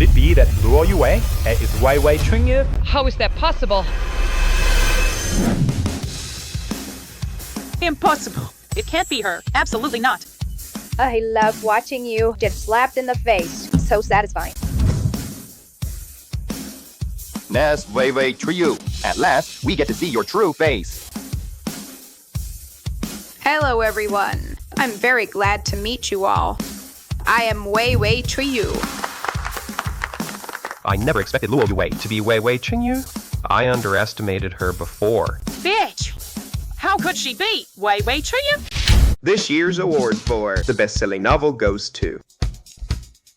Could it be that Luo Yue is Wei Wei Chunyu? How is that possible? Impossible. It can't be her. Absolutely not. I love watching you get slapped in the face. So satisfying. Nest Wei Wei Trio. At last, we get to see your true face. Hello, everyone. I'm very glad to meet you all. I am Wei Wei Trio. I never expected Luo Yue to be Wei Wei Chunyu. I underestimated her before. Bitch! How could she be? Wei Wei Trio? This year's award for the best-selling novel goes to...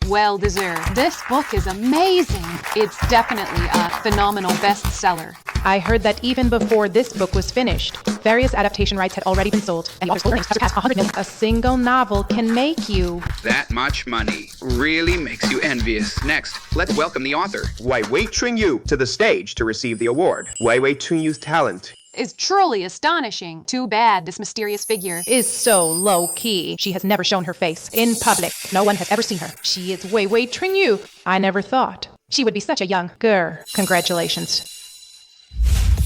Well deserved. This book is amazing. It's definitely a phenomenal bestseller. I heard that even before this book was finished, various adaptation rights had already been sold, and the author's earnings have surpassed 100 million. A single novel can make you... That much money really makes you envious. Next, let's welcome the author. Wei Wei Chunyu to the stage to receive the award. Wei Wei Chunyu's talent Is truly astonishing. Too bad this mysterious figure is so low-key. She has never shown her face in public. No one has ever seen her. She is Wei Wei Chunyu. I never thought she would be such a young girl. Congratulations.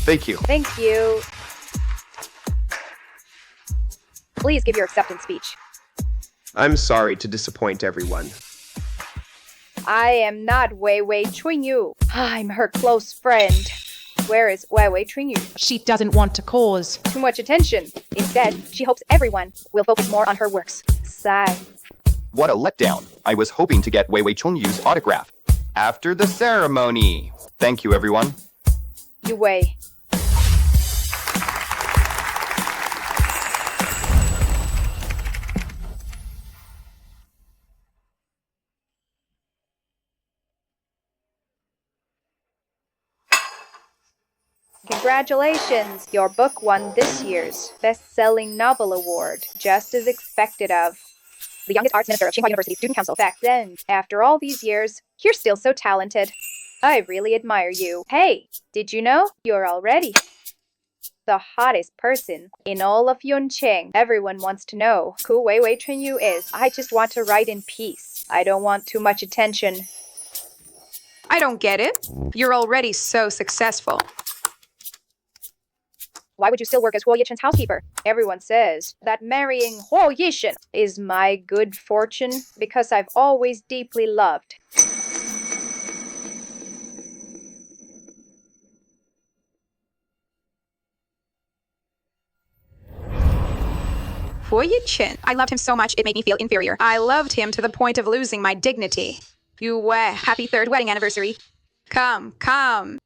Thank you. Thank you. Please give your acceptance speech. I'm sorry to disappoint everyone. I am not Wei Wei Chunyu. I'm her close friend. Where is Wei Wei Chunyu? She doesn't want to cause too much attention. Instead, she hopes everyone will focus more on her works. Sigh. What a letdown. I was hoping to get Wei Wei Chunyu's autograph. After the ceremony. Thank you, everyone. Yu Wei. Congratulations! Your book won this year's Best-Selling Novel Award, just as expected of the youngest arts minister of Tsinghua University Student Council back then. After all these years, you're still so talented. I really admire you. Hey, did you know you're already the hottest person in all of Yunqing? Everyone wants to know who Wei Wei Chunyu is. I just want to write in peace. I don't want too much attention. I don't get it. You're already so successful. Why would you still work as Huo Yichen's housekeeper? Everyone says that marrying Huo Yichen is my good fortune because I've always deeply loved. Huo Yichen. I loved him so much it made me feel inferior. I loved him to the point of losing my dignity. Yu Wei, happy third wedding anniversary. Come, come.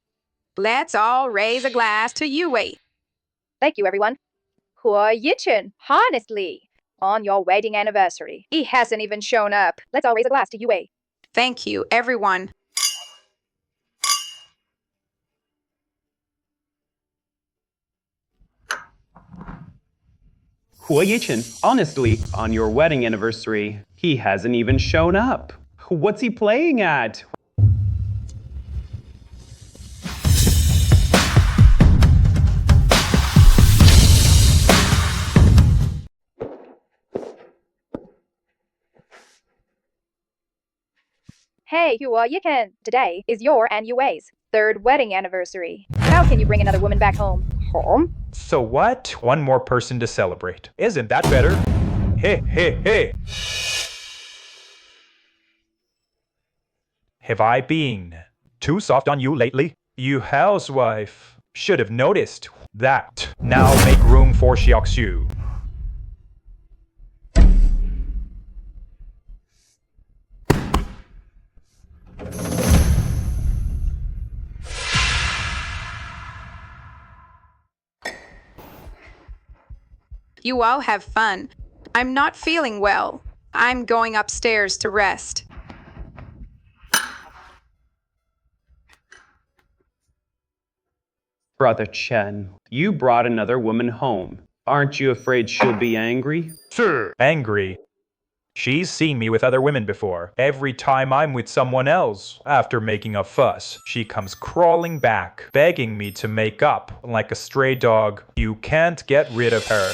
Let's all raise a glass to Yu Wei. Thank you, everyone. Huo Yichen, honestly, on your wedding anniversary. He hasn't even shown up. Let's all raise a glass to Yu Wei. Thank you, everyone. Huo Yichen, honestly, on your wedding anniversary, he hasn't even shown up. What's he playing at? Hey, Huo Yichen, today is your and Yu Wei's third wedding anniversary. How can you bring another woman back home? Home? So what? One more person to celebrate. Isn't that better? Hey, hey, hey! Have I been too soft on you lately? You housewife should have noticed that. Now make room for Xiaoxiu. You all have fun. I'm not feeling well. I'm going upstairs to rest. Brother Chen, you brought another woman home. Aren't you afraid she'll be angry? Sure. Angry. She's seen me with other women before. Every time I'm with someone else, after making a fuss, she comes crawling back, begging me to make up like a stray dog. You can't get rid of her.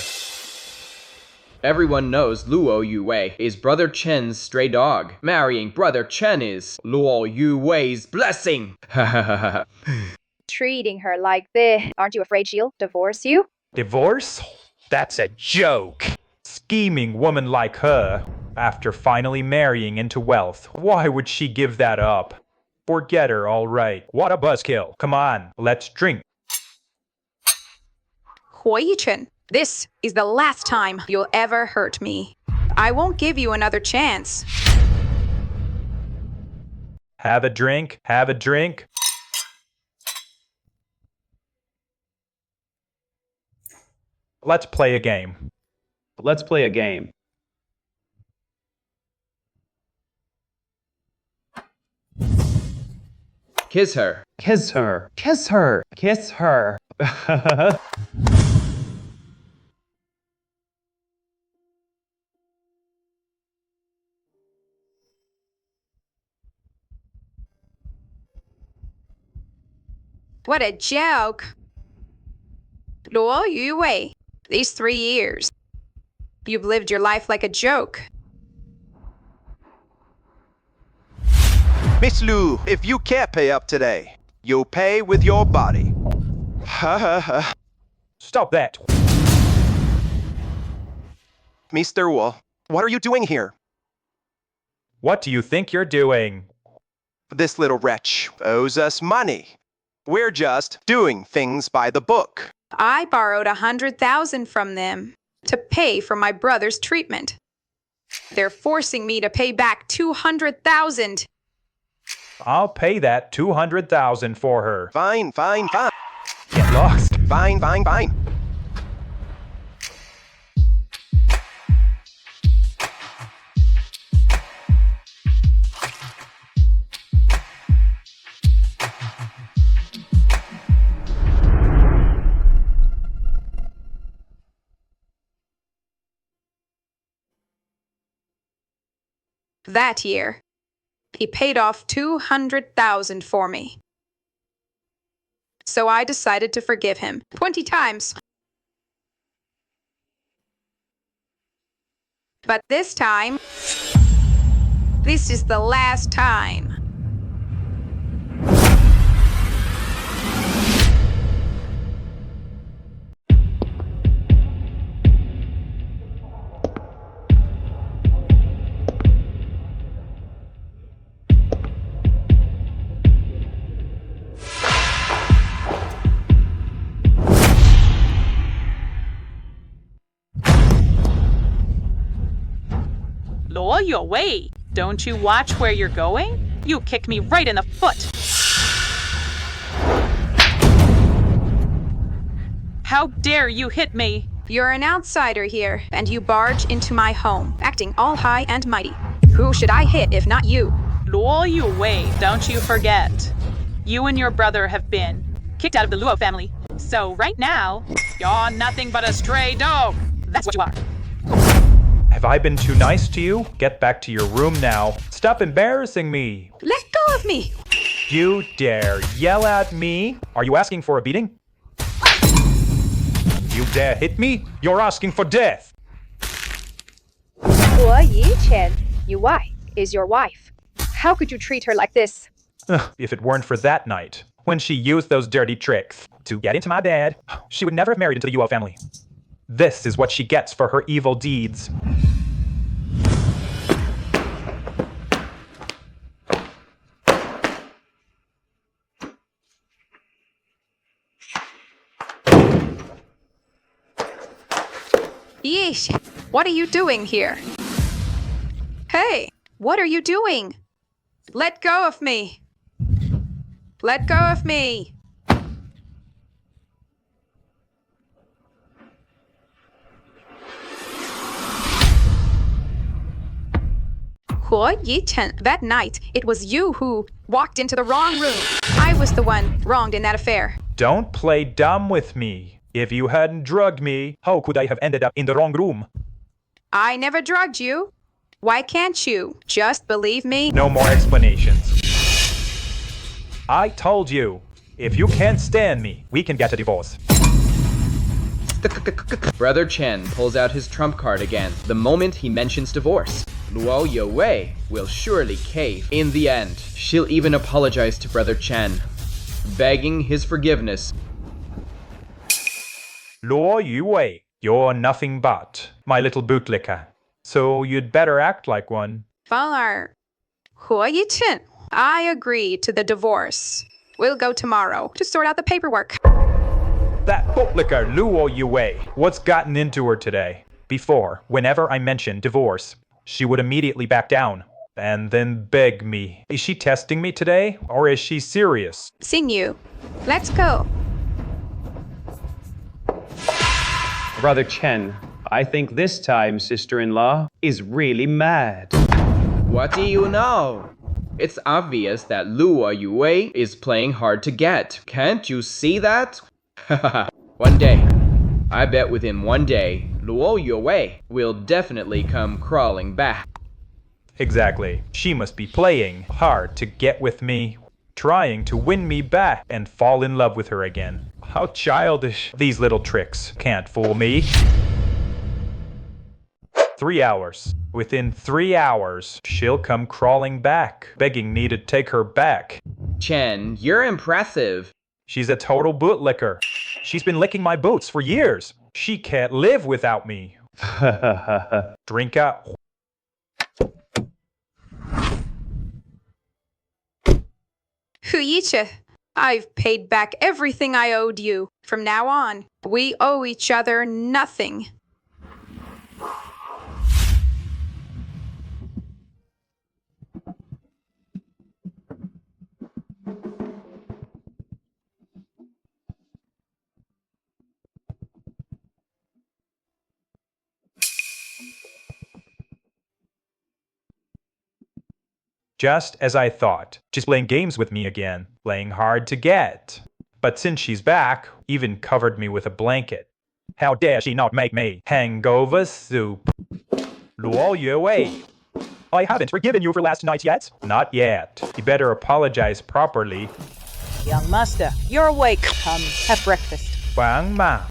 Everyone knows Luo Yuwei is Brother Chen's stray dog. Marrying Brother Chen is Luo Yuwei's blessing. Ha ha ha ha. Treating her like this. Aren't you afraid she'll divorce you? Divorce? That's a joke. Scheming woman like her, after finally marrying into wealth, why would she give that up? Forget her, all right. What a buzzkill. Come on, let's drink. Huo Yichen, this is the last time you'll ever hurt me. I won't give you another chance. Have a drink, have a drink. Let's play a game. Let's play a game. Kiss her. Kiss her. Kiss her. Kiss her. What a joke. Luo Yuwei, these 3 years, you've lived your life like a joke. Miss Lu, if you can't pay up today, you'll pay with your body. Ha ha ha. Stop that. Mr. Wu, what are you doing here? What do you think you're doing? This little wretch owes us money. We're just doing things by the book. I borrowed 100,000 from them to pay for my brother's treatment. They're forcing me to pay back 200,000. I'll pay that 200,000 for her. Fine, fine, fine. Get lost. Fine, fine, fine. That year, he paid off 200,000 for me. So I decided to forgive him 20 times. But this time, this is the last time. Luo Yuwei, don't you watch where you're going? You kicked me right in the foot. How dare you hit me? You're an outsider here, and you barge into my home, acting all high and mighty. Who should I hit if not you? Luo Yuwei, don't you forget. You and your brother have been kicked out of the Luo family. So right now, you're nothing but a stray dog. That's what you are. Have I been too nice to you? Get back to your room now. Stop embarrassing me. Let go of me! You dare yell at me? Are you asking for a beating? You dare hit me? You're asking for death. Huo Yichen, Yuwei is your wife. How could you treat her like this? If it weren't for that night, when she used those dirty tricks to get into my bed, she would never have married into the Yuo family. This is what she gets for her evil deeds. Yeesh, what are you doing here? Hey, what are you doing? Let go of me. Let go of me. Huo Yichen, that night, it was you who walked into the wrong room. I was the one wronged in that affair. Don't play dumb with me. If you hadn't drugged me, how could I have ended up in the wrong room? I never drugged you. Why can't you just believe me? No more explanations. I told you, if you can't stand me, we can get a divorce. Brother Chen pulls out his trump card again the moment he mentions divorce. Luo Yue will surely cave in the end. She'll even apologize to Brother Chen, begging his forgiveness. Luo Yue, you're nothing but my little bootlicker. So you'd better act like one. 芳儿，何以琛, I agree to the divorce. We'll go tomorrow to sort out the paperwork. That bootlicker, Luo Yue, what's gotten into her today? Before, whenever I mentioned divorce, she would immediately back down and then beg me. Is she testing me today, or is she serious? Xingyu, let's go. Brother Chen, I think this time sister-in-law is really mad. What do you know? It's obvious that Luo Yue is playing hard to get. Can't you see that? One day. I bet within one day, Luo Yue will definitely come crawling back. Exactly. She must be playing hard to get with me, trying to win me back and fall in love with her again. How childish. These little tricks can't fool me. 3 hours. Within 3 hours, she'll come crawling back, begging me to take her back. Chen, you're impressive. She's a total bootlicker. She's been licking my boots for years. She can't live without me. Drink up. Hu Yiche, I've paid back everything I owed you. From now on, we owe each other nothing. Just as I thought. She's playing games with me again, playing hard to get. But since she's back, even covered me with a blanket. How dare she not make me hangover soup? Luo Yue, I haven't forgiven you for last night yet. Not yet. You better apologize properly. Young master, you're awake. Come, have breakfast. Wang Ma,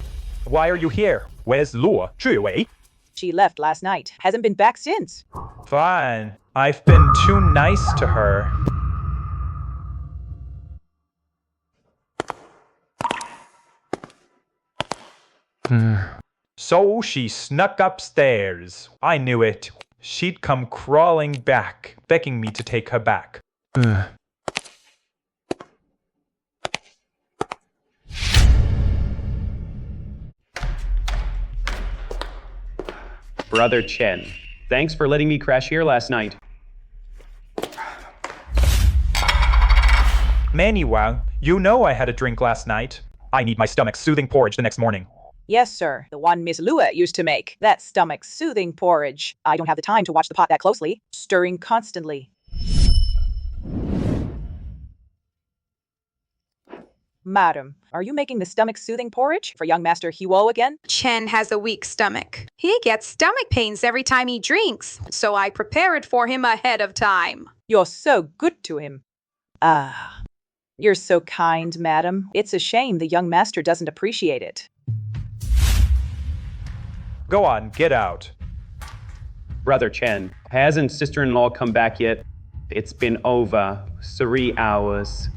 why are you here? Where's Luo Yue? She left last night. Hasn't been back since. Fine. I've been too nice to her. So she snuck upstairs. I knew it. She'd come crawling back, begging me to take her back. Brother Chen, thanks for letting me crash here last night. Manuel, you know I had a drink last night. I need my stomach-soothing porridge the next morning. Yes, sir. The one Miss Lua used to make. That stomach-soothing porridge. I don't have the time to watch the pot that closely. Stirring constantly. Madam, are you making the stomach-soothing porridge for young Master Huo again? Chen has a weak stomach. He gets stomach pains every time he drinks, so I prepare it for him ahead of time. You're so good to him. Ah, you're so kind, madam. It's a shame the young master doesn't appreciate it. Go on, get out. Brother Chen, hasn't sister-in-law come back yet? It's been over 3 hours.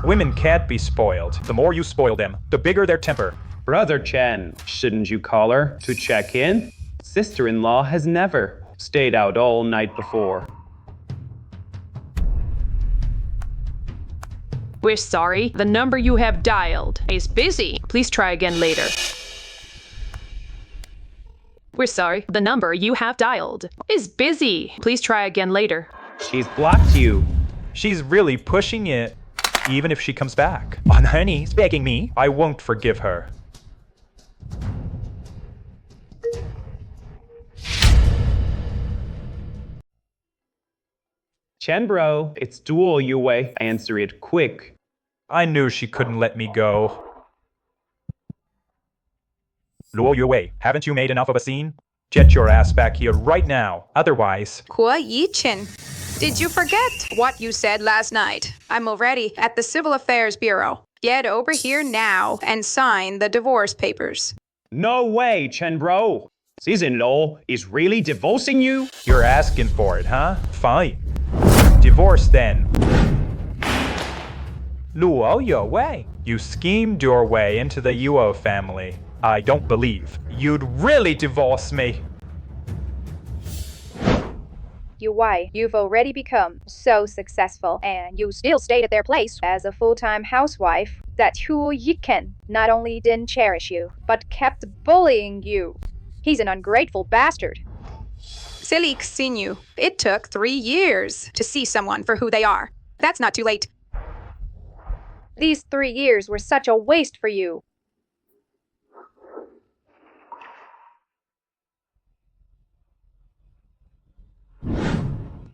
Women can't be spoiled. The more you spoil them, the bigger their temper. Brother Chen, shouldn't you call her to check in? Sister-in-law has never stayed out all night before. We're sorry, the number you have dialed is busy. Please try again later. We're sorry, the number you have dialed is busy. Please try again later. She's blocked you. She's really pushing it. Even if she comes back on her knees begging me, I won't forgive her. Chen bro, it's Duo Yue. Answer it quick. I knew she couldn't let me go. Luo Yue, haven't you made enough of a scene? Get your ass back here right now, otherwise... Hua Yichen, did you forget what you said last night? I'm already at the Civil Affairs Bureau. Get over here now and sign the divorce papers. No way, Chen bro. Sis-in-law is really divorcing you? You're asking for it, huh? Fine. Divorce then. Luo your way. You schemed your way into the Yuo family. I don't believe you'd really divorce me. Why, you've already become so successful, and you still stayed at their place as a full-time housewife, that Hu Yiken not only didn't cherish you, but kept bullying you. He's an ungrateful bastard. Silly Xinyu, it took 3 years to see someone for who they are. That's not too late. These 3 years were such a waste for you.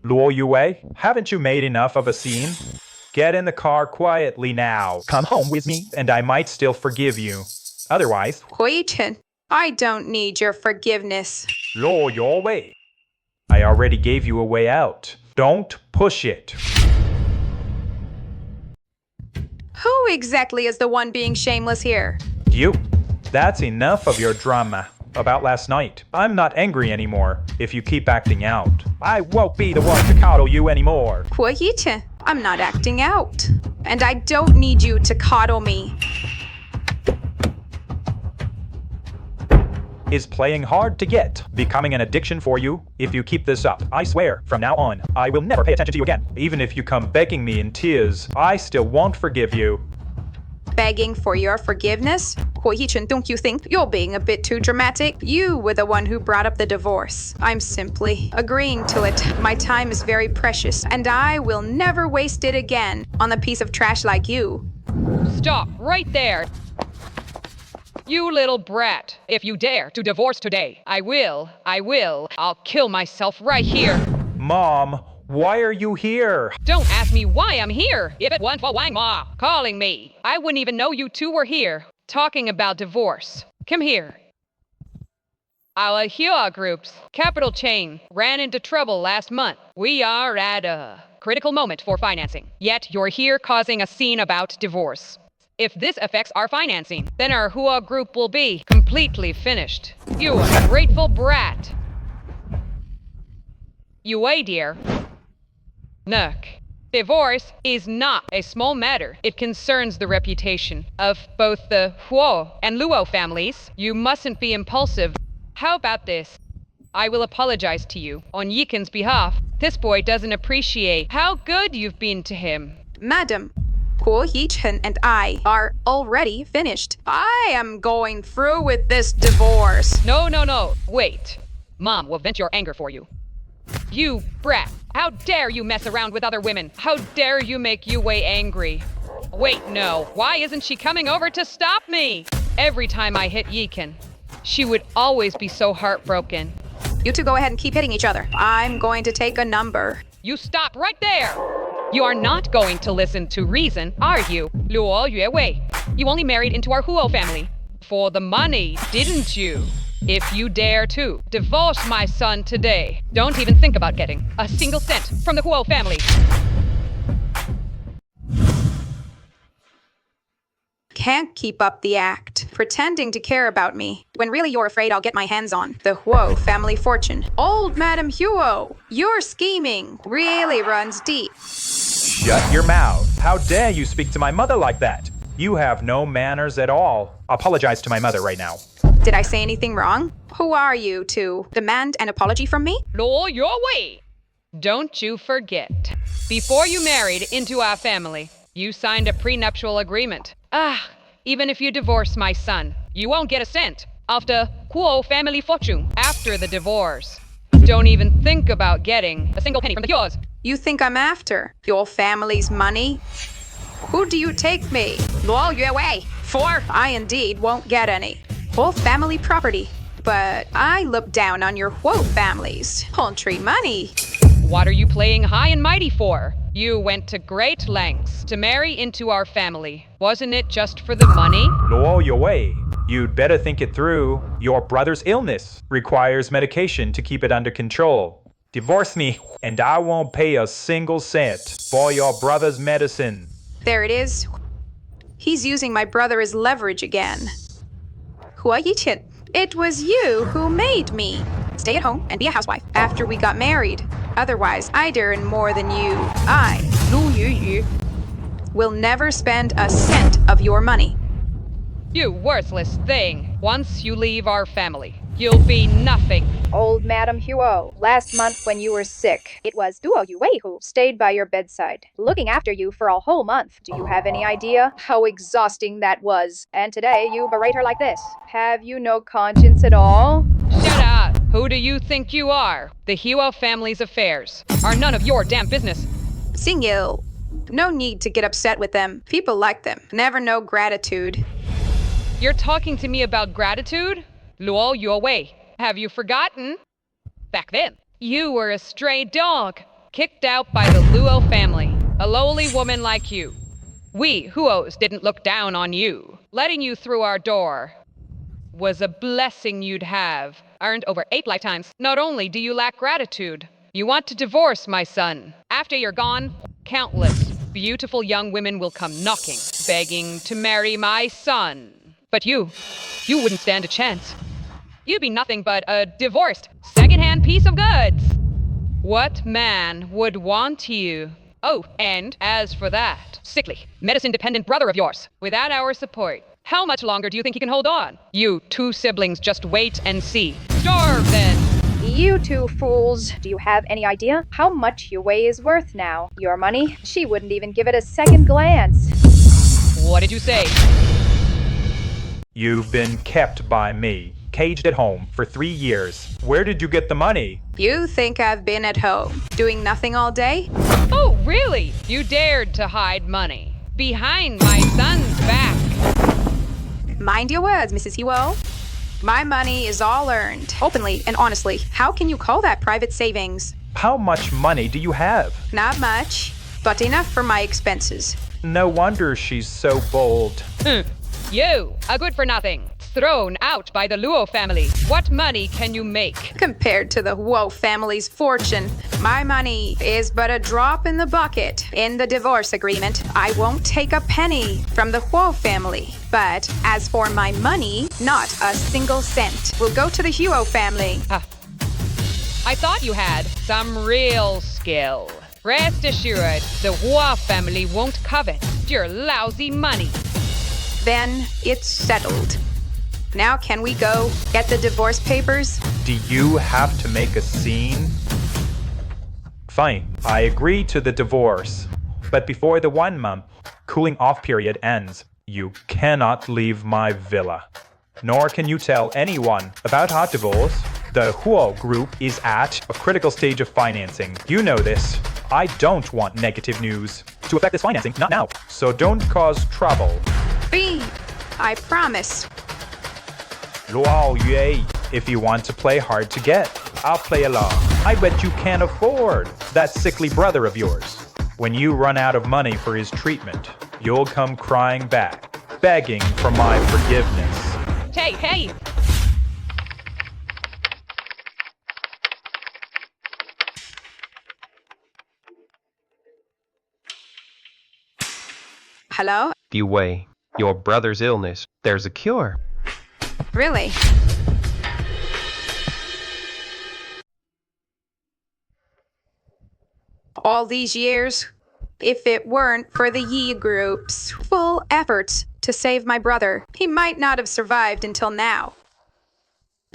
Luo Yue, haven't you made enough of a scene? Get in the car quietly now. Come home with me, and I might still forgive you. Otherwise, Hui Chen, I don't need your forgiveness. Luo your way. I already gave you a way out. Don't push it. Who exactly is the one being shameless here? You. That's enough of your drama about last night. I'm not angry anymore if you keep acting out. I won't be the one to coddle you anymore. Hui Chen, I'm not acting out. And I don't need you to coddle me. Is playing hard to get becoming an addiction for you? If you keep this up, I swear, from now on, I will never pay attention to you again. Even if you come begging me in tears, I still won't forgive you. Begging for your forgiveness? Hui Chen, don't you think you're being a bit too dramatic? You were the one who brought up the divorce. I'm simply agreeing to it. My time is very precious, and I will never waste it again on a piece of trash like you. Stop right there. You little brat. If you dare to divorce today, I will. I'll kill myself right here. Mom, why are you here? Don't ask me why I'm here. If it weren't for Wang Ma calling me, I wouldn't even know you two were here, talking about divorce. Come here. Our Hua Group's capital chain ran into trouble last month. We are at a critical moment for financing. Yet you're here causing a scene about divorce. If this affects our financing, then our Hua Group will be completely finished. You ungrateful brat. Yue, dear. Look, divorce is not a small matter. It concerns the reputation of both the Huo and Luo families. You mustn't be impulsive. How about this? I will apologize to you on Yiken's behalf. This boy doesn't appreciate how good you've been to him. Madam, Hui Chen and I are already finished. I am going through with this divorce. No. Wait. Mom will vent your anger for you. You brat. How dare you mess around with other women? How dare you make Yue angry? Wait, no. Why isn't she coming over to stop me? Every time I hit Yiken, she would always be so heartbroken. You two go ahead and keep hitting each other. I'm going to take a number. You stop right there! You are not going to listen to reason, are you, Luo Yue? You only married into our Huo family. For the money, didn't you? If you dare to divorce my son today, don't even think about getting a single cent from the Huo family. Can't keep up the act, pretending to care about me, when really you're afraid I'll get my hands on the Huo family fortune. Old Madam Huo, your scheming really runs deep. Shut your mouth. How dare you speak to my mother like that? You have no manners at all. Apologize to my mother right now. Did I say anything wrong? Who are you to demand an apology from me? Luo Yue! Don't you forget, before you married into our family, you signed a prenuptial agreement. Even if you divorce my son, you won't get a cent of the Huo family fortune after the divorce. Don't even think about getting a single penny from the yours. You think I'm after your family's money? Who do you take me? Luo Yue, for I indeed won't get any. Whole family property. But I look down on your Huo families. Poultry money. What are you playing high and mighty for? You went to great lengths to marry into our family. Wasn't it just for the money? Luo Yue, you'd better think it through. Your brother's illness requires medication to keep it under control. Divorce me, and I won't pay a single cent for your brother's medicine. There it is. He's using my brother as leverage again. Huayichen, it was you who made me stay at home and be a housewife after we got married. Otherwise, I'd earn more than you. I, Lu Yuyu, will never spend a cent of your money. You worthless thing. Once you leave our family, you'll be nothing. Old Madam Huo, last month when you were sick, it was Duo Yue who stayed by your bedside, looking after you for a whole month. Do you have any idea how exhausting that was? And today you berate her like this. Have you no conscience at all? Shut up! Who do you think you are? The Huo family's affairs are none of your damn business. Xingyu, no need to get upset with them. People like them never know gratitude. You're talking to me about gratitude? Luo Yue, have you forgotten? Back then, you were a stray dog, kicked out by the Luo family, a lowly woman like you. We Huos didn't look down on you. Letting you through our door was a blessing you'd have, earned over 8 lifetimes. Not only do you lack gratitude, you want to divorce my son. After you're gone, countless beautiful young women will come knocking, begging to marry my son. But you wouldn't stand a chance. You'd be nothing but a divorced, second-hand piece of goods. What man would want you? Oh, and as for that sickly, medicine-dependent brother of yours, without our support, how much longer do you think he can hold on? You 2 siblings just wait and see. Starve then! You two fools. Do you have any idea how much Yue is worth now? Your money? She wouldn't even give it a second glance. What did you say? You've been kept by me, caged at home for 3 years. Where did you get the money? You think I've been at home, doing nothing all day? Oh, really? You dared to hide money behind my son's back. Mind your words, Mrs. Huo. My money is all earned, openly and honestly. How can you call that private savings? How much money do you have? Not much, but enough for my expenses. No wonder she's so bold. You, a good-for-nothing, thrown out by the Luo family. What money can you make? Compared to the Huo family's fortune, my money is but a drop in the bucket. In the divorce agreement, I won't take a penny from the Huo family. But as for my money, not a single cent will go to the Huo family. I thought you had some real skill. Rest assured, the Huo family won't covet your lousy money. Then it's settled. Now can we go get the divorce papers? Do you have to make a scene? Fine, I agree to the divorce. But before the 1-month cooling off period ends, you cannot leave my villa. Nor can you tell anyone about our divorce. The Huo group is at a critical stage of financing. You know this. I don't want negative news to affect this financing, not now. So don't cause trouble. I promise. Luo Yue, if you want to play hard to get, I'll play along. I bet you can't afford that sickly brother of yours. When you run out of money for his treatment, you'll come crying back, begging for my forgiveness. Hey! Hello? Yue, your brother's illness, there's a cure. Really? All these years, if it weren't for the Yi group's full efforts to save my brother, he might not have survived until now.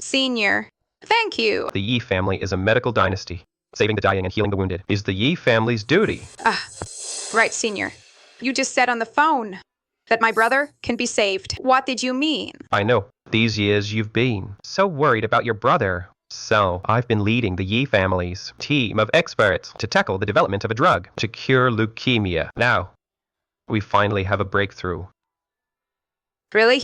Senior, thank you. The Yi family is a medical dynasty. Saving the dying and healing the wounded is the Yi family's duty. Right, Senior. You just said on the phone that my brother can be saved. What did you mean? I know. These years you've been so worried about your brother. So, I've been leading the Yi family's team of experts to tackle the development of a drug to cure leukemia. Now, we finally have a breakthrough. Really?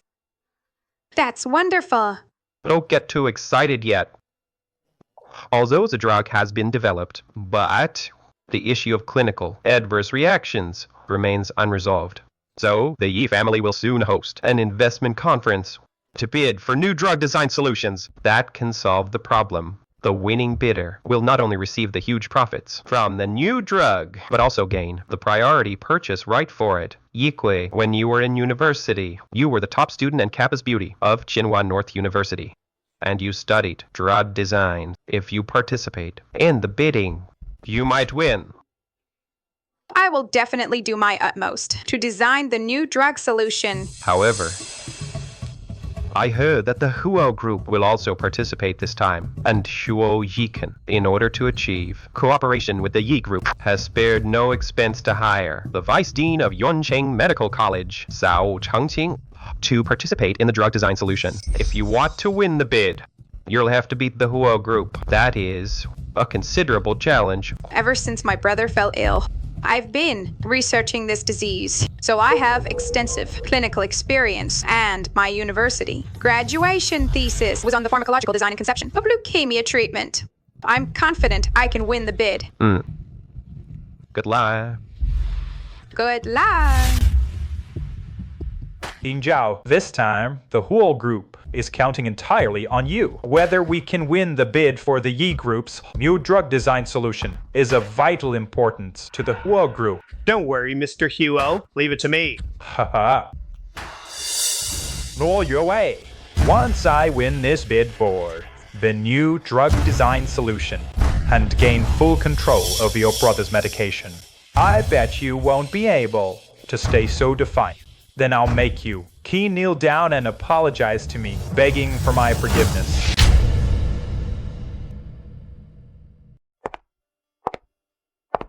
That's wonderful. Don't get too excited yet. Although the drug has been developed, but the issue of clinical adverse reactions remains unresolved. So, the Yi family will soon host an investment conference to bid for new drug design solutions that can solve the problem. The winning bidder will not only receive the huge profits from the new drug, but also gain the priority purchase right for it. Yikwe, when you were in university, you were the top student and campus beauty of Chinhua North University. And you studied drug design. If you participate in the bidding, you might win. I will definitely do my utmost to design the new drug solution. However, I heard that the Huo group will also participate this time, and Huo Yiken, in order to achieve cooperation with the Yi group, has spared no expense to hire the Vice Dean of Yuncheng Medical College, Sao Changqing, to participate in the drug design solution. If you want to win the bid, you'll have to beat the Huo group. That is a considerable challenge. Ever since my brother fell ill, I've been researching this disease, so I have extensive clinical experience, and my university graduation thesis was on the pharmacological design and conception of leukemia treatment. I'm confident I can win the bid. Good luck. Good luck. Yingzhao, this time, the Huo group is counting entirely on you. Whether we can win the bid for the Yi group's new drug design solution is of vital importance to the Huo group. Don't worry, Mr. Huo. Leave it to me. Haha. Luo Yue, once I win this bid for the new drug design solution and gain full control of your brother's medication, I bet you won't be able to stay so defiant. Then I'll make you kneel down and apologize to me, begging for my forgiveness.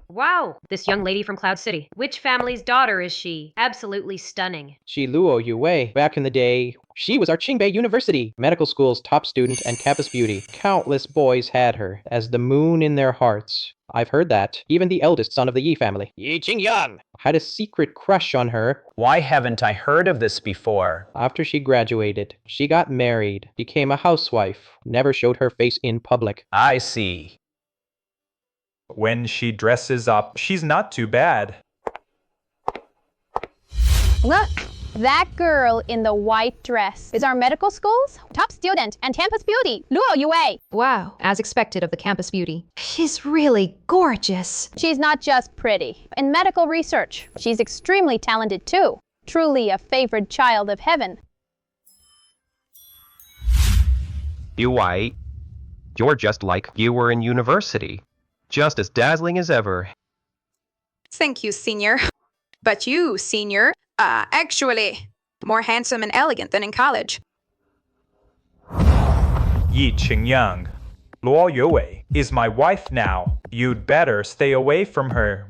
Wow, this young lady from Cloud City. Which family's daughter is she? Absolutely stunning. She Luo Yue. Back in the day, she was our Qingbei University medical school's top student and campus beauty. Countless boys had her as the moon in their hearts. I've heard that. Even the eldest son of the Yi family, Yi Qingyang, had a secret crush on her. Why haven't I heard of this before? After she graduated, she got married, became a housewife, never showed her face in public. I see. When she dresses up, she's not too bad. Look, that girl in the white dress is our medical school's top student and campus beauty, Luo Yue. Wow, as expected of the campus beauty. She's really gorgeous. She's not just pretty. In medical research, she's extremely talented too. Truly a favored child of heaven. Yue, you're just like you were in university. Just as dazzling as ever. Thank you, senior. But you, senior, actually, more handsome and elegant than in college. Yi Qingyang, Luo Yue is my wife now. You'd better stay away from her.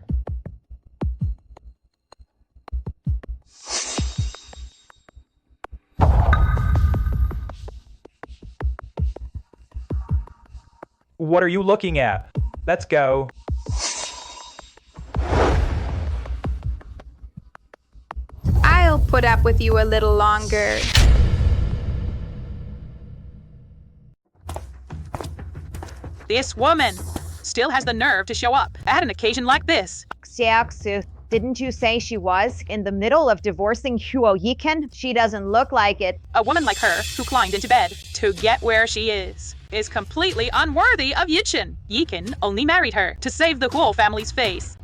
What are you looking at? Let's go. I'll put up with you a little longer. This woman still has the nerve to show up at an occasion like this. Xiaoxu, didn't you say she was in the middle of divorcing Huo Yiken? She doesn't look like it. A woman like her who climbed into bed to get where she is completely unworthy of Yichen. Yiken only married her to save the Huo family's face.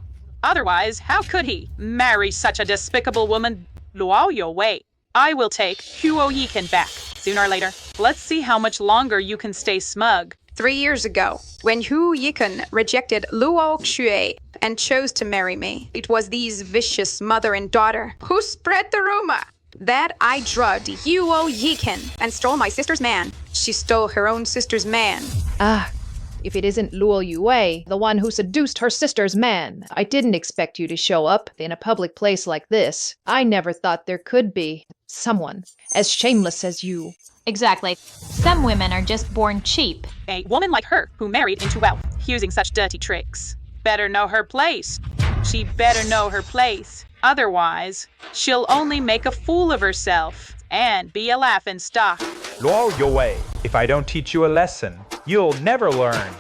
Otherwise, how could he marry such a despicable woman? Luo Yue, I will take Huo Yiken back sooner or later. Let's see how much longer you can stay smug. 3 years ago, when Hu Yiken rejected Luo Xue and chose to marry me, it was these vicious mother and daughter who spread the rumor that I drugged Huo Yiken and stole my sister's man. She stole her own sister's man. Ah, if it isn't Luo Yue, the one who seduced her sister's man. I didn't expect you to show up in a public place like this. I never thought there could be someone as shameless as you. Exactly. Some women are just born cheap. A woman like her who married into wealth using such dirty tricks. Better know her place. She better know her place. Otherwise, she'll only make a fool of herself and be a laughingstock. Luo Yue, if I don't teach you a lesson, you'll never learn.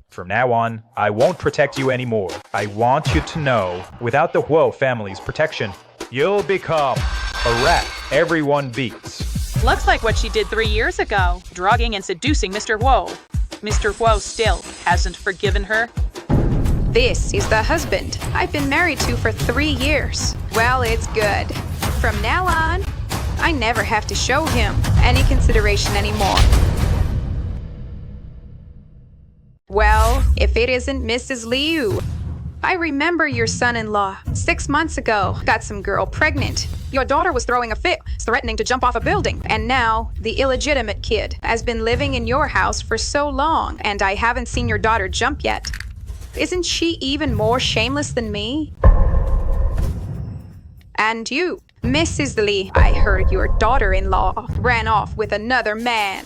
From now on, I won't protect you anymore. I want you to know, without the Huo family's protection, you'll become a rat everyone beats. Looks like what she did 3 years ago, drugging and seducing Mr. Huo. Mr. Huo still hasn't forgiven her? This is the husband I've been married to for 3 years. Well, it's good. From now on, I never have to show him any consideration anymore. Well, if it isn't Mrs. Liu. I remember your son-in-law 6 months ago got some girl pregnant. Your daughter was throwing a fit, threatening to jump off a building. And now, the illegitimate kid has been living in your house for so long, and I haven't seen your daughter jump yet. Isn't she even more shameless than me? And you, Mrs. Li, I heard your daughter-in-law ran off with another man.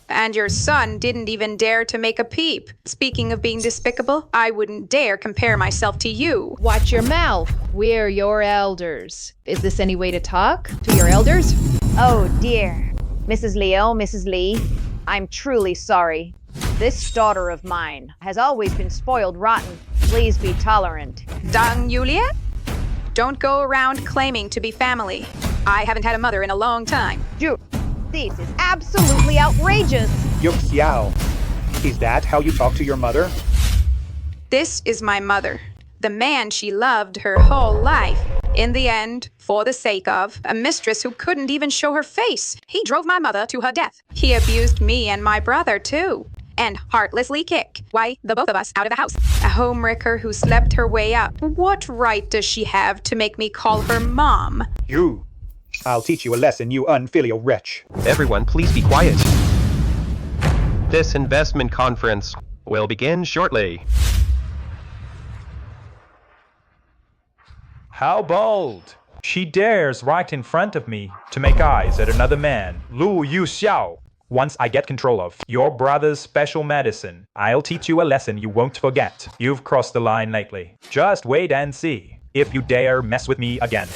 And your son didn't even dare to make a peep. Speaking of being despicable, I wouldn't dare compare myself to you. Watch your mouth. We're your elders. Is this any way to talk to your elders? Oh dear. Mrs. Leo, Mrs. Lee, I'm truly sorry. This daughter of mine has always been spoiled rotten. Please be tolerant. Dang Juliet? Don't go around claiming to be family. I haven't had a mother in a long time. This is absolutely outrageous. Yuk Xiao, is that how you talk to your mother? This is my mother, the man she loved her whole life. In the end, for the sake of a mistress who couldn't even show her face, he drove my mother to her death. He abused me and my brother, too. And heartlessly kicked, the both of us out of the house. A homewrecker who slept her way up. What right does she have to make me call her mom? I'll teach you a lesson, you unfilial wretch. Everyone, please be quiet. This investment conference will begin shortly. How bold! She dares right in front of me to make eyes at another man. Lu Yu Xiao. Once I get control of your brother's special medicine, I'll teach you a lesson you won't forget. You've crossed the line lately. Just wait and see if you dare mess with me again.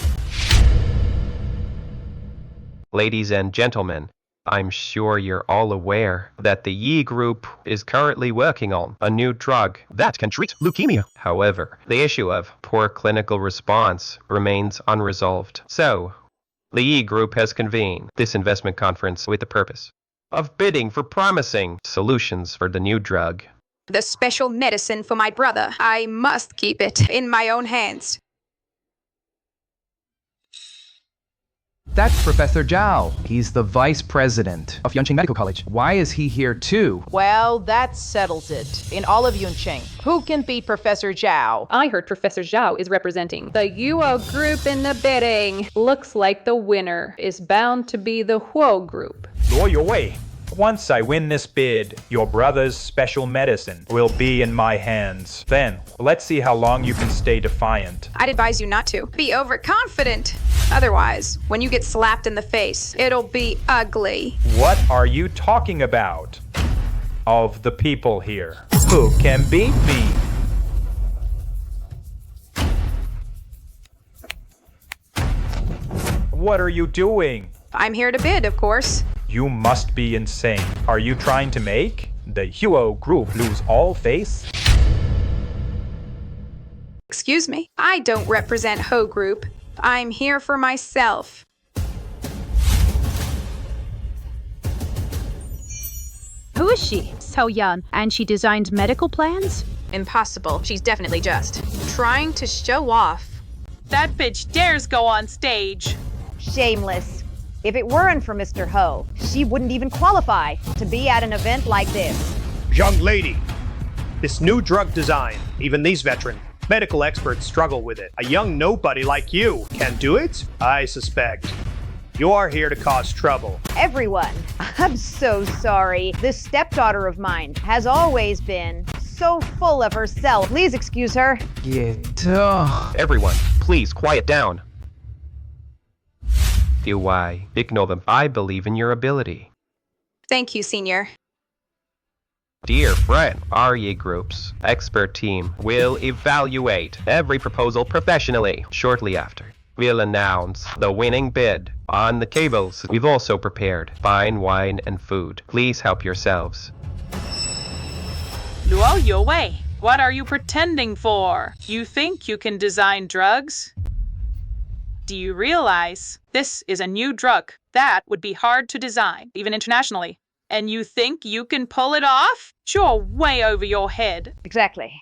Ladies and gentlemen, I'm sure you're all aware that the Yi Group is currently working on a new drug that can treat leukemia. However, the issue of poor clinical response remains unresolved. So, the Yi Group has convened this investment conference with the purpose of bidding for promising solutions for the new drug. The special medicine for my brother. I must keep it in my own hands. That's Professor Zhao. He's the vice president of Yunqing Medical College. Why is he here too? Well, that settles it. In all of Yunqing, who can beat Professor Zhao? I heard Professor Zhao is representing the Yuo group in the bidding. Looks like the winner is bound to be the Huo group. Luo Yue, once I win this bid, your brother's special medicine will be in my hands. Then, let's see how long you can stay defiant. I'd advise you not to. Be overconfident. Otherwise, when you get slapped in the face, it'll be ugly. What are you talking about? Of the people here, who can beat me? What are you doing? I'm here to bid, of course. You must be insane. Are you trying to make the Huo group lose all face? Excuse me, I don't represent Ho Group. I'm here for myself. Who is she? So young, and she designs medical plans? Impossible. She's definitely just trying to show off. That bitch dares go on stage. Shameless. If it weren't for Mr. Ho, she wouldn't even qualify to be at an event like this. Young lady, this new drug design, even these veteran medical experts struggle with it. A young nobody like you can do it? I suspect. You are here to cause trouble. Everyone, I'm so sorry. This stepdaughter of mine has always been so full of herself. Please excuse her. Everyone, please quiet down. Why, ignore them. I believe in your ability. Thank you, Senior. Dear friend, our Yi Group's expert team will evaluate every proposal professionally. Shortly after, we'll announce the winning bid. On the tables, we've also prepared fine wine and food. Please help yourselves. Luo Yue, what are you pretending for? You think you can design drugs? Do you realize this is a new drug that would be hard to design, even internationally? And you think you can pull it off? You're way over your head. Exactly.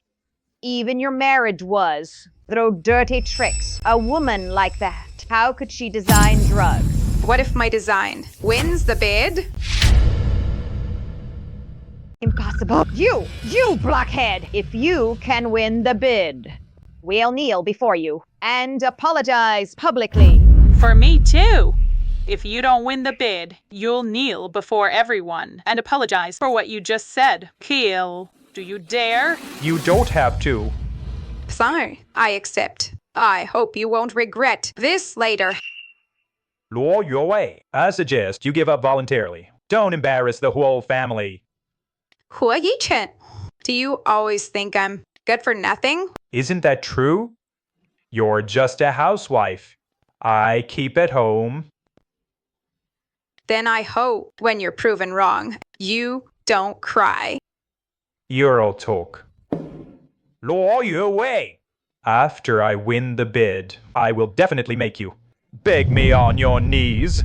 Even your marriage was. Throw dirty tricks. A woman like that, how could she design drugs? What if my design wins the bid? Impossible. You blockhead! If you can win the bid, we'll kneel before you and apologize publicly. For me too. If you don't win the bid, you'll kneel before everyone and apologize for what you just said. Kill. Do you dare? You don't have to. Sorry, I accept. I hope you won't regret this later. Luo Yue, I suggest you give up voluntarily. Don't embarrass the whole family. Hua Yichen. Do you always think I'm good for nothing? Isn't that true? You're just a housewife. I keep at home. Then I hope when you're proven wrong, you don't cry. Euro talk. Luo Yue. After I win the bid, I will definitely make you. Beg me on your knees.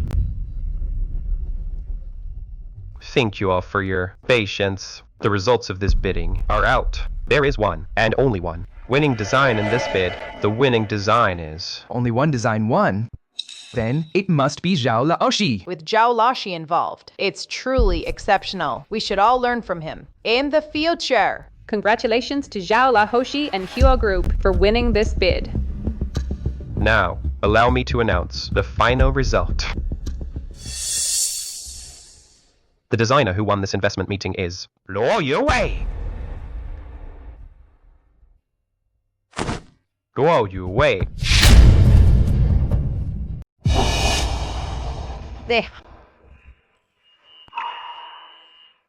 Thank you all for your patience. The results of this bidding are out. There is one, and only one. Winning design in this bid. The winning design is... Only one design won. Then it must be Zhao Laoshi. With Zhao Laoshi involved, it's truly exceptional. We should all learn from him. In the future. Congratulations to Zhao Laoshi and Hua Group for winning this bid. Now, allow me to announce the final result. The designer who won this investment meeting is Luo Yue. Luo Yue.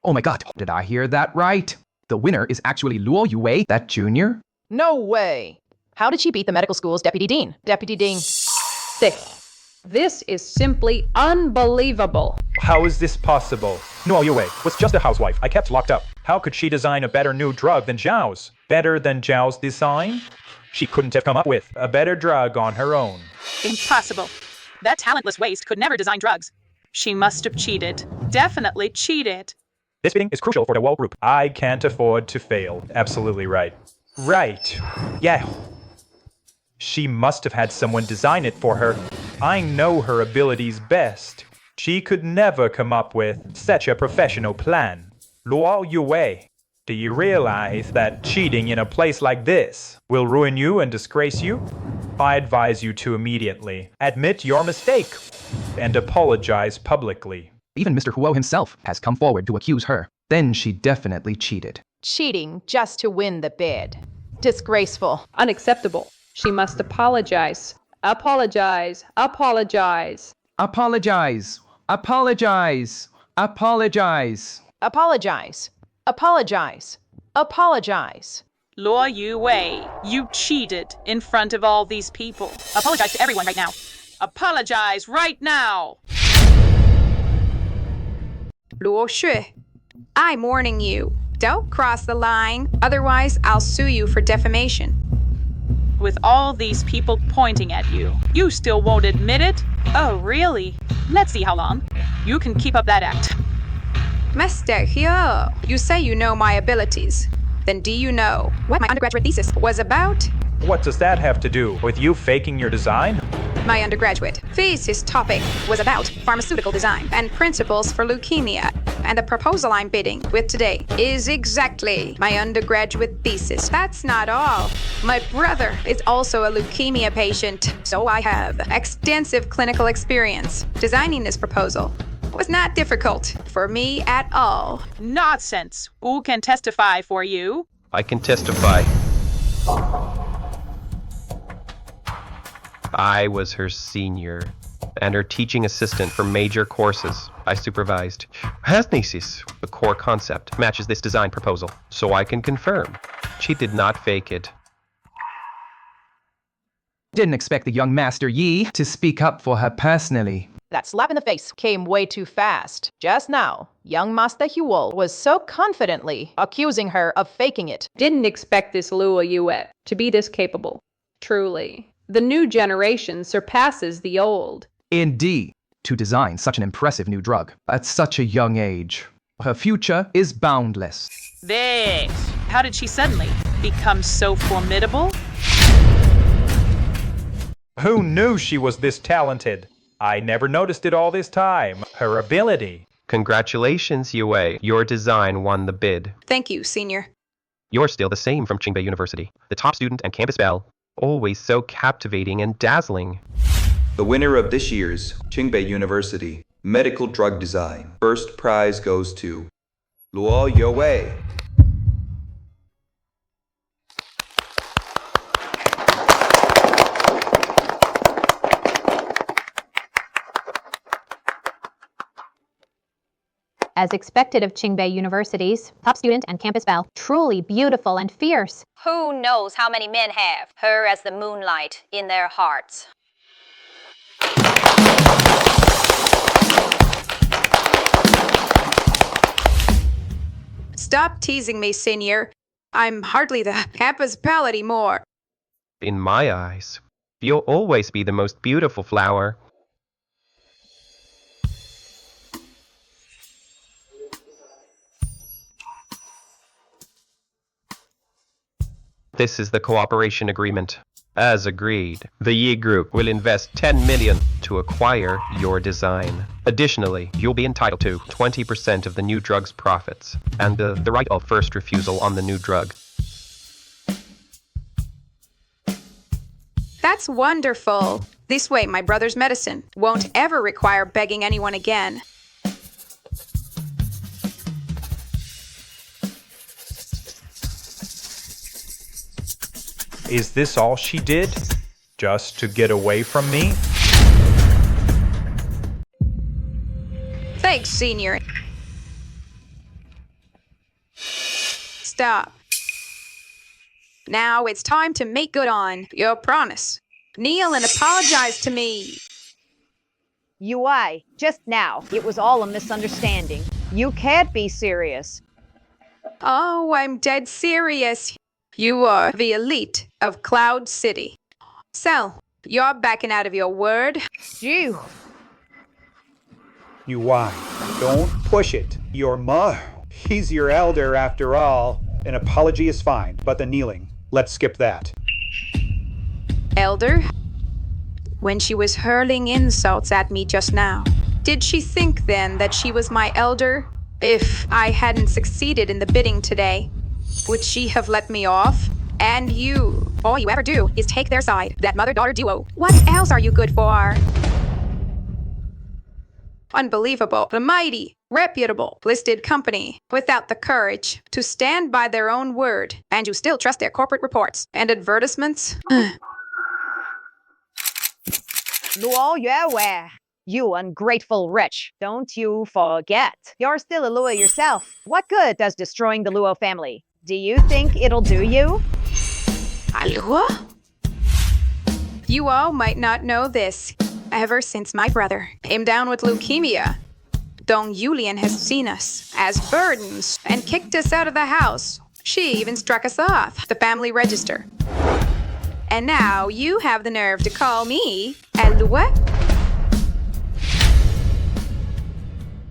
Oh my god, did I hear that right? The winner is actually Luo Yue, that junior? No way. How did she beat the medical school's deputy dean? Deputy Dean. 6. This is simply unbelievable. How is this possible? Luo Yue was just a housewife I kept locked up. How could she design a better new drug than Zhao's? Better than Zhao's design? She couldn't have come up with a better drug on her own. Impossible. That talentless waste could never design drugs. She must have cheated. Definitely cheated. This bidding is crucial for the whole group. I can't afford to fail. Absolutely right. Right. Yeah. She must have had someone design it for her. I know her abilities best. She could never come up with such a professional plan. Luo Yue, do you realize that cheating in a place like this will ruin you and disgrace you? I advise you to immediately admit your mistake and apologize publicly. Even Mr. Huo himself has come forward to accuse her. Then she definitely cheated. Cheating just to win the bid. Disgraceful. Unacceptable. She must apologize. Apologize. Apologize. Apologize. Apologize. Apologize. Apologize. Apologize. Apologize. Luo Yue, you cheated in front of all these people. Apologize to everyone right now. Apologize right now. Luo Xue, I'm warning you. Don't cross the line, otherwise I'll sue you for defamation. With all these people pointing at you, you still won't admit it? Oh, really? Let's see how long. You can keep up that act. Master Hyo, you say you know my abilities. Then do you know what my undergraduate thesis was about? What does that have to do with you faking your design? My undergraduate thesis topic was about pharmaceutical design and principles for leukemia. And the proposal I'm bidding with today is exactly my undergraduate thesis. That's not all. My brother is also a leukemia patient, so I have extensive clinical experience. Designing this proposal was not difficult for me at all. Nonsense. Who can testify for you? I can testify. I was her senior and her teaching assistant for major courses I supervised. Her thesis, the core concept, matches this design proposal, so I can confirm she did not fake it. Didn't expect the young Master Yi to speak up for her personally. That slap in the face came way too fast. Just now, young Master Huol was so confidently accusing her of faking it. Didn't expect this Luo Yue to be this capable. Truly. The new generation surpasses the old. Indeed, to design such an impressive new drug at such a young age. Her future is boundless. This. How did she suddenly become so formidable? Who knew she was this talented? I never noticed it all this time. Her ability. Congratulations, Yue. Your design won the bid. Thank you, Senior. You're still the same from Qingbei University. The top student and campus belle. Always so captivating and dazzling. The winner of this year's Qingbei University Medical Drug Design first prize goes to Luo Yue. As expected of Qingbei University's top student and campus belle, truly beautiful and fierce. Who knows how many men have her as the moonlight in their hearts? Stop teasing me, Senior. I'm hardly the campus belle anymore. In my eyes, you'll always be the most beautiful flower. This is the cooperation agreement. As agreed, the Yi Group will invest 10 million to acquire your design. Additionally, you'll be entitled to 20% of the new drug's profits and the right of first refusal on the new drug. That's wonderful. This way, my brother's medicine won't ever require begging anyone again. Is this all she did? Just to get away from me? Thanks, Senior. Stop. Now it's time to make good on your promise. Kneel and apologize to me. Yue, just now, it was all a misunderstanding. You can't be serious. Oh, I'm dead serious. You are the elite of Cloud City. So, you're backing out of your word? Phew. Yue, don't push it. Your he's your elder after all. An apology is fine, but the kneeling, let's skip that. Elder? When she was hurling insults at me just now, did she think then that she was my elder? If I hadn't succeeded in the bidding today, would she have let me off? And you, all you ever do is take their side, that mother-daughter duo. What else are you good for? Unbelievable. The mighty, reputable, listed company without the courage to stand by their own word, and you still trust their corporate reports and advertisements? Luo Yue, you ungrateful wretch. Don't you forget. You're still a Luo yourself. What good does destroying the Luo family? Do you think it'll do you? A Luo? You all might not know this. Ever since my brother came down with leukemia, Dong Yulian has seen us as burdens and kicked us out of the house. She even struck us off the family register. And now you have the nerve to call me a Luo?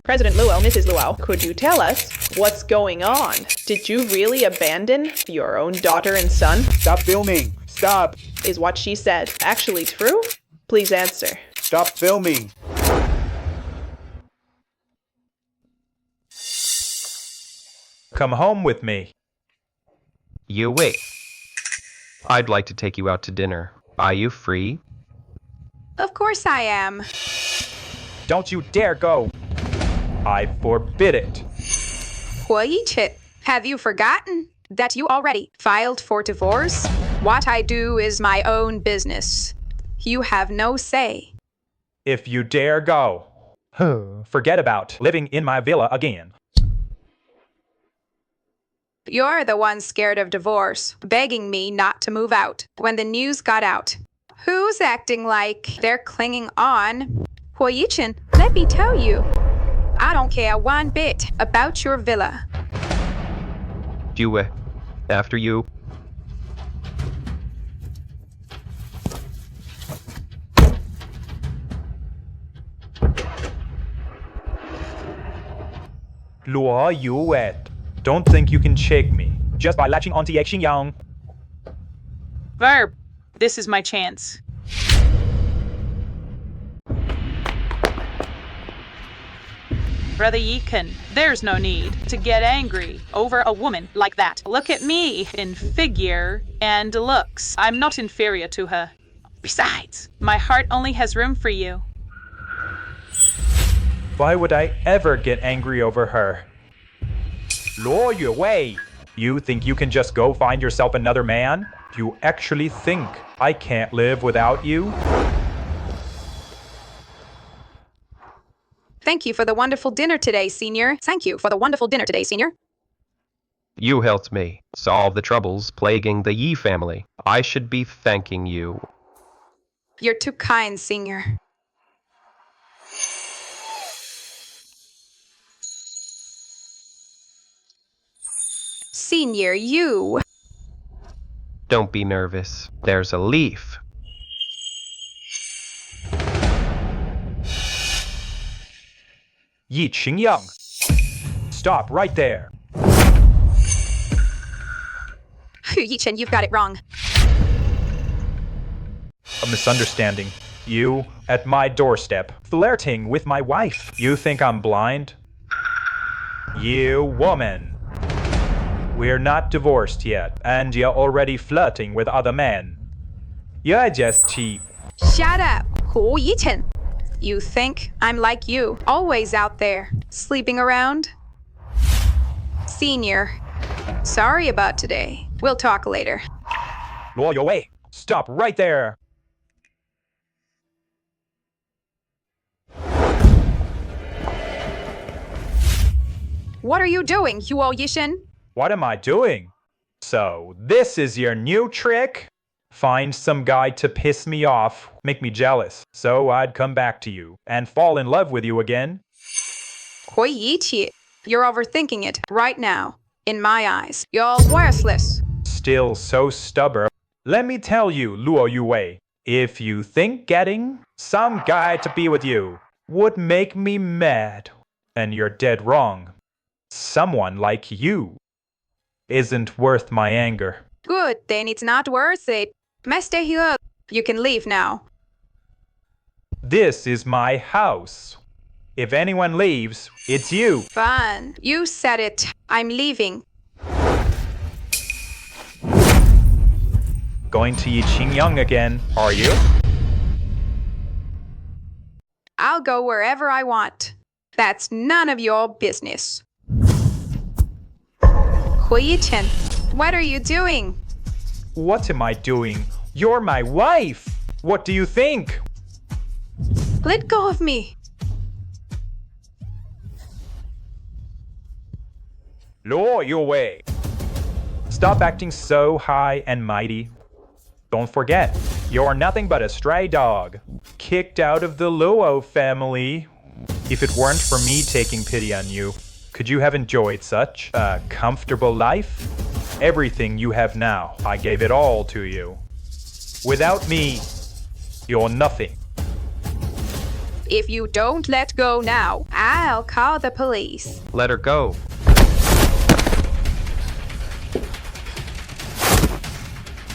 President Luo, Mrs. Luo, could you tell us what's going on? Did you really abandon your own daughter and son? Stop filming. Stop. Is what she said actually true? Please answer. Stop filming. Come home with me. You wait. I'd like to take you out to dinner. Are you free? Of course I am. Don't you dare go. I forbid it. Huichi, have you forgotten that you already filed for divorce? What I do is my own business. You have no say. If you dare go, forget about living in my villa again. You're the one scared of divorce, begging me not to move out when the news got out. Who's acting like they're clinging on? Huichi, let me tell you, I don't care one bit about your villa. Yue, after you. Luo Yue. Don't think you can shake me just by latching onto Ye Xingyang. Verb, this is my chance. Brother Yikan, there's no need to get angry over a woman like that. Look at me in figure and looks. I'm not inferior to her. Besides, my heart only has room for you. Why would I ever get angry over her? Luo Yue, you think you can just go find yourself another man? Do you actually think I can't live without you? Thank you for the wonderful dinner today, Senior. Thank you for the wonderful dinner today, Senior. You helped me solve the troubles plaguing the Yi family. I should be thanking you. You're too kind, Senior. Senior, you. Don't be nervous. There's a leaf. Yi Qingyang. Stop right there. Yichen, you've got it wrong. A misunderstanding. You, at my doorstep, flirting with my wife. You think I'm blind? You woman. We're not divorced yet, and you're already flirting with other men. You're just cheap. Shut up, Hu Yichen. You think I'm like you, always out there, sleeping around? Senior, sorry about today. We'll talk later. Luo Yue, stop right there. What are you doing, Huo Yishen? What am I doing? So, this is your new trick? Find some guy to piss me off, make me jealous, so I'd come back to you and fall in love with you again? Hui Yiqi, you're overthinking it right now. In my eyes, you're worthless. Still so stubborn. Let me tell you, Luo Yue, if you think getting some guy to be with you would make me mad, and you're dead wrong. Someone like you isn't worth my anger. Good, then it's not worth it. Master here, you can leave now. This is my house. If anyone leaves, it's you. Fine, you said it. I'm leaving. Going to Yi Qingyang again, are you? I'll go wherever I want. That's none of your business. Hui Yichen, what are you doing? What am I doing? You're my wife! What do you think? Let go of me. Luo Yue, stop acting so high and mighty. Don't forget, you're nothing but a stray dog, kicked out of the Luo family. If it weren't for me taking pity on you, could you have enjoyed such a comfortable life? Everything you have now, I gave it all to you. Without me, you're nothing. If you don't let go now, I'll call the police. Let her go.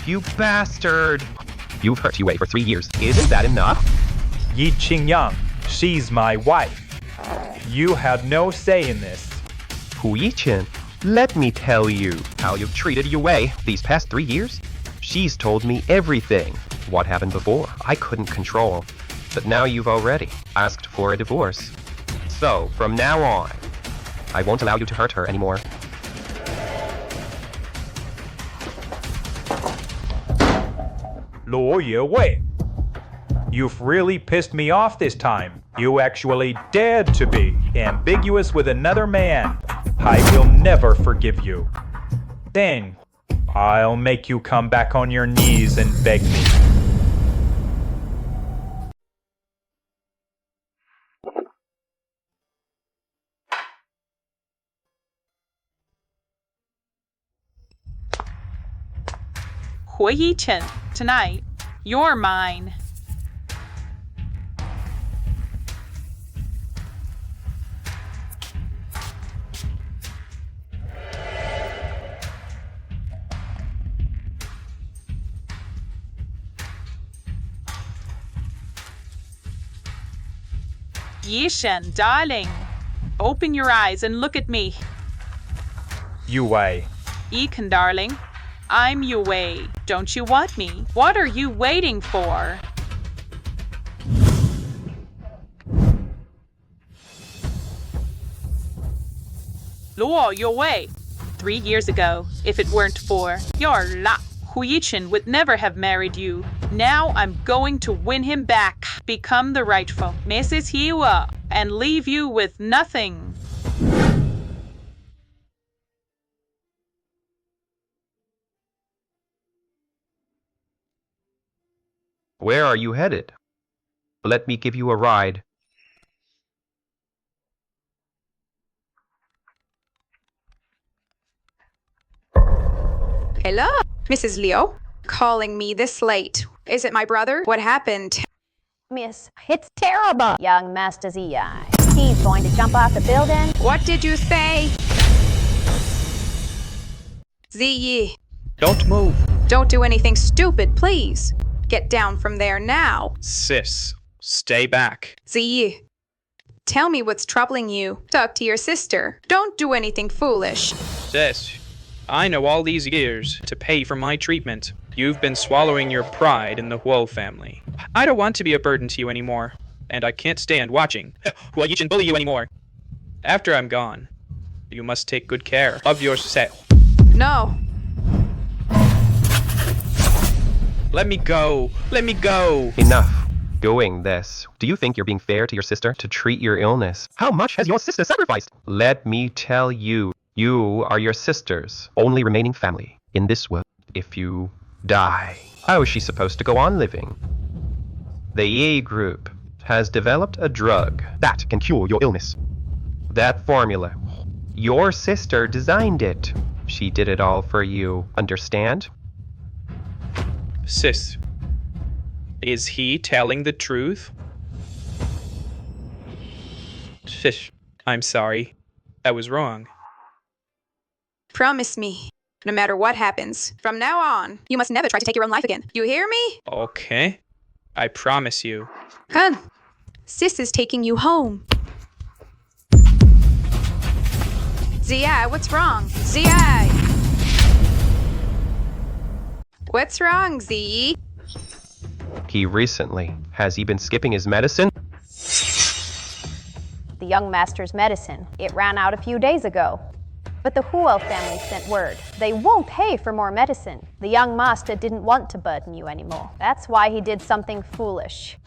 You bastard! You've hurt Yue for 3 years. Isn't that enough? Yi Qingyang, she's my wife. You had no say in this. Hu Yichen, let me tell you how you've treated Yue these past 3 years. She's told me everything. What happened before, I couldn't control. But now you've already asked for a divorce. So, from now on, I won't allow you to hurt her anymore. Luo Yue, you've really pissed me off this time. You actually dared to be ambiguous with another man. I will never forgive you. Then, I'll make you come back on your knees and beg me. Hui Yichen, tonight, you're mine. Yishan, darling. Open your eyes and look at me. Yue. Ekan, darling. I'm Yue. Don't you want me? What are you waiting for? Luo Yue. 3 years ago, if it weren't for your luck, Huichin would never have married you. Now I'm going to win him back, become the rightful Mrs. Hiwa, and leave you with nothing. Where are you headed? Let me give you a ride. Hello, Mrs. Liu. Calling me this late. Is it my brother? What happened? Miss, it's terrible. Young Master Ziyi. He's going to jump off the building. What did you say? Ziyi, Don't move. don't do anything stupid, please. Get down from there now. Sis, stay back. Ziyi, tell me what's troubling you. Talk to your sister. Don't do anything foolish. Sis, I know all these years to pay for my treatment. You've been swallowing your pride in the Huo family. I don't want to be a burden to you anymore, and I can't stand watching Huo Yichin bully you anymore. After I'm gone, you must take good care of yourself. No. Let me go. Let me go. Enough doing this. Do you think you're being fair to your sister to treat your illness? How much has your sister sacrificed? Let me tell you, you are your sister's only remaining family in this world. If you die, how is she supposed to go on living? The Yi group has developed a drug that can cure your illness. That formula, your sister designed it. She did it all for you. Understand? Sis, is he telling the truth? Sis, I'm sorry. I was wrong. Promise me, no matter what happens, from now on, you must never try to take your own life again. You hear me? Okay. I promise you. Hun, Sis is taking you home. Ziyi, what's wrong? Ziyi! What's wrong, Ziyi? He recently. Has he been skipping his medicine? The young master's medicine. It ran out a few days ago. But the Huo family sent word. They won't pay for more medicine. The young master didn't want to burden you anymore. That's why he did something foolish.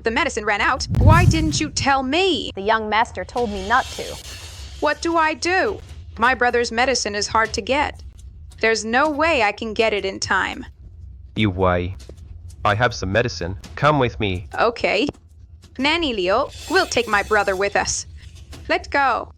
The medicine ran out. Why didn't you tell me? The young master told me not to. What do I do? My brother's medicine is hard to get. There's no way I can get it in time. Yue, I have some medicine. Come with me. Okay. Nanny Leo, we'll take my brother with us. Let's go.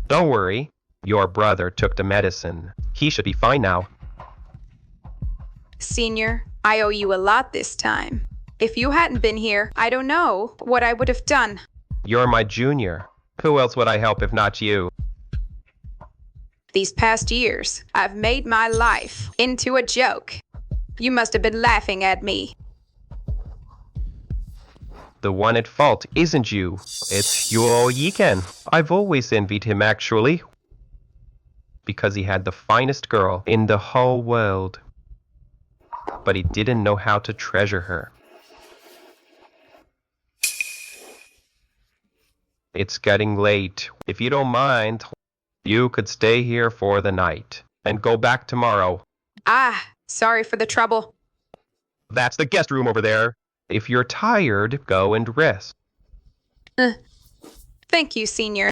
Don't worry. Your brother took the medicine. He should be fine now. Senior, I owe you a lot this time. If you hadn't been here, I don't know what I would have done. You're my junior. Who else would I help if not you? These past years, I've made my life into a joke. You must have been laughing at me. The one at fault isn't you. It's Huo Yiken. I've always envied him, actually. Because he had the finest girl in the whole world. But he didn't know how to treasure her. It's getting late. If you don't mind, you could stay here for the night and go back tomorrow. Ah, sorry for the trouble. That's the guest room over there. If you're tired, go and rest. Thank you, Senior.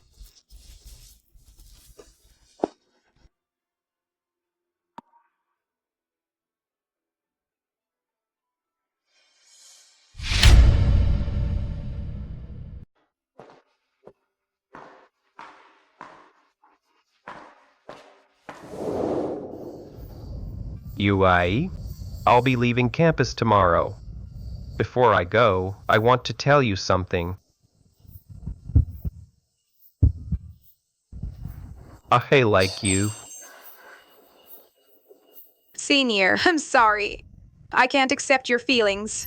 Yue, I'll be leaving campus tomorrow. Before I go, I want to tell you something. I like you. Senior, I'm sorry. I can't accept your feelings.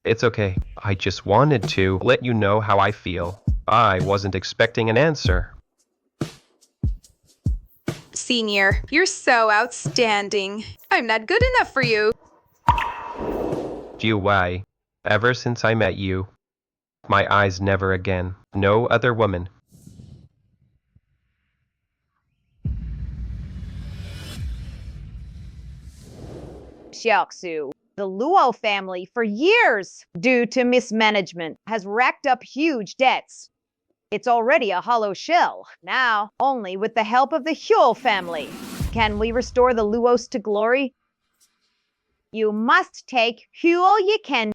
It's okay. I just wanted to let you know how I feel. I wasn't expecting an answer. Senior, you're so outstanding. I'm not good enough for you. Wei, ever since I met you, my eyes never again. No other woman. Xiaoxu, the Luo family, for years, due to mismanagement, has racked up huge debts. It's already a hollow shell. Now, only with the help of the Huo family can we restore the Luos to glory. You must take Huo Yiken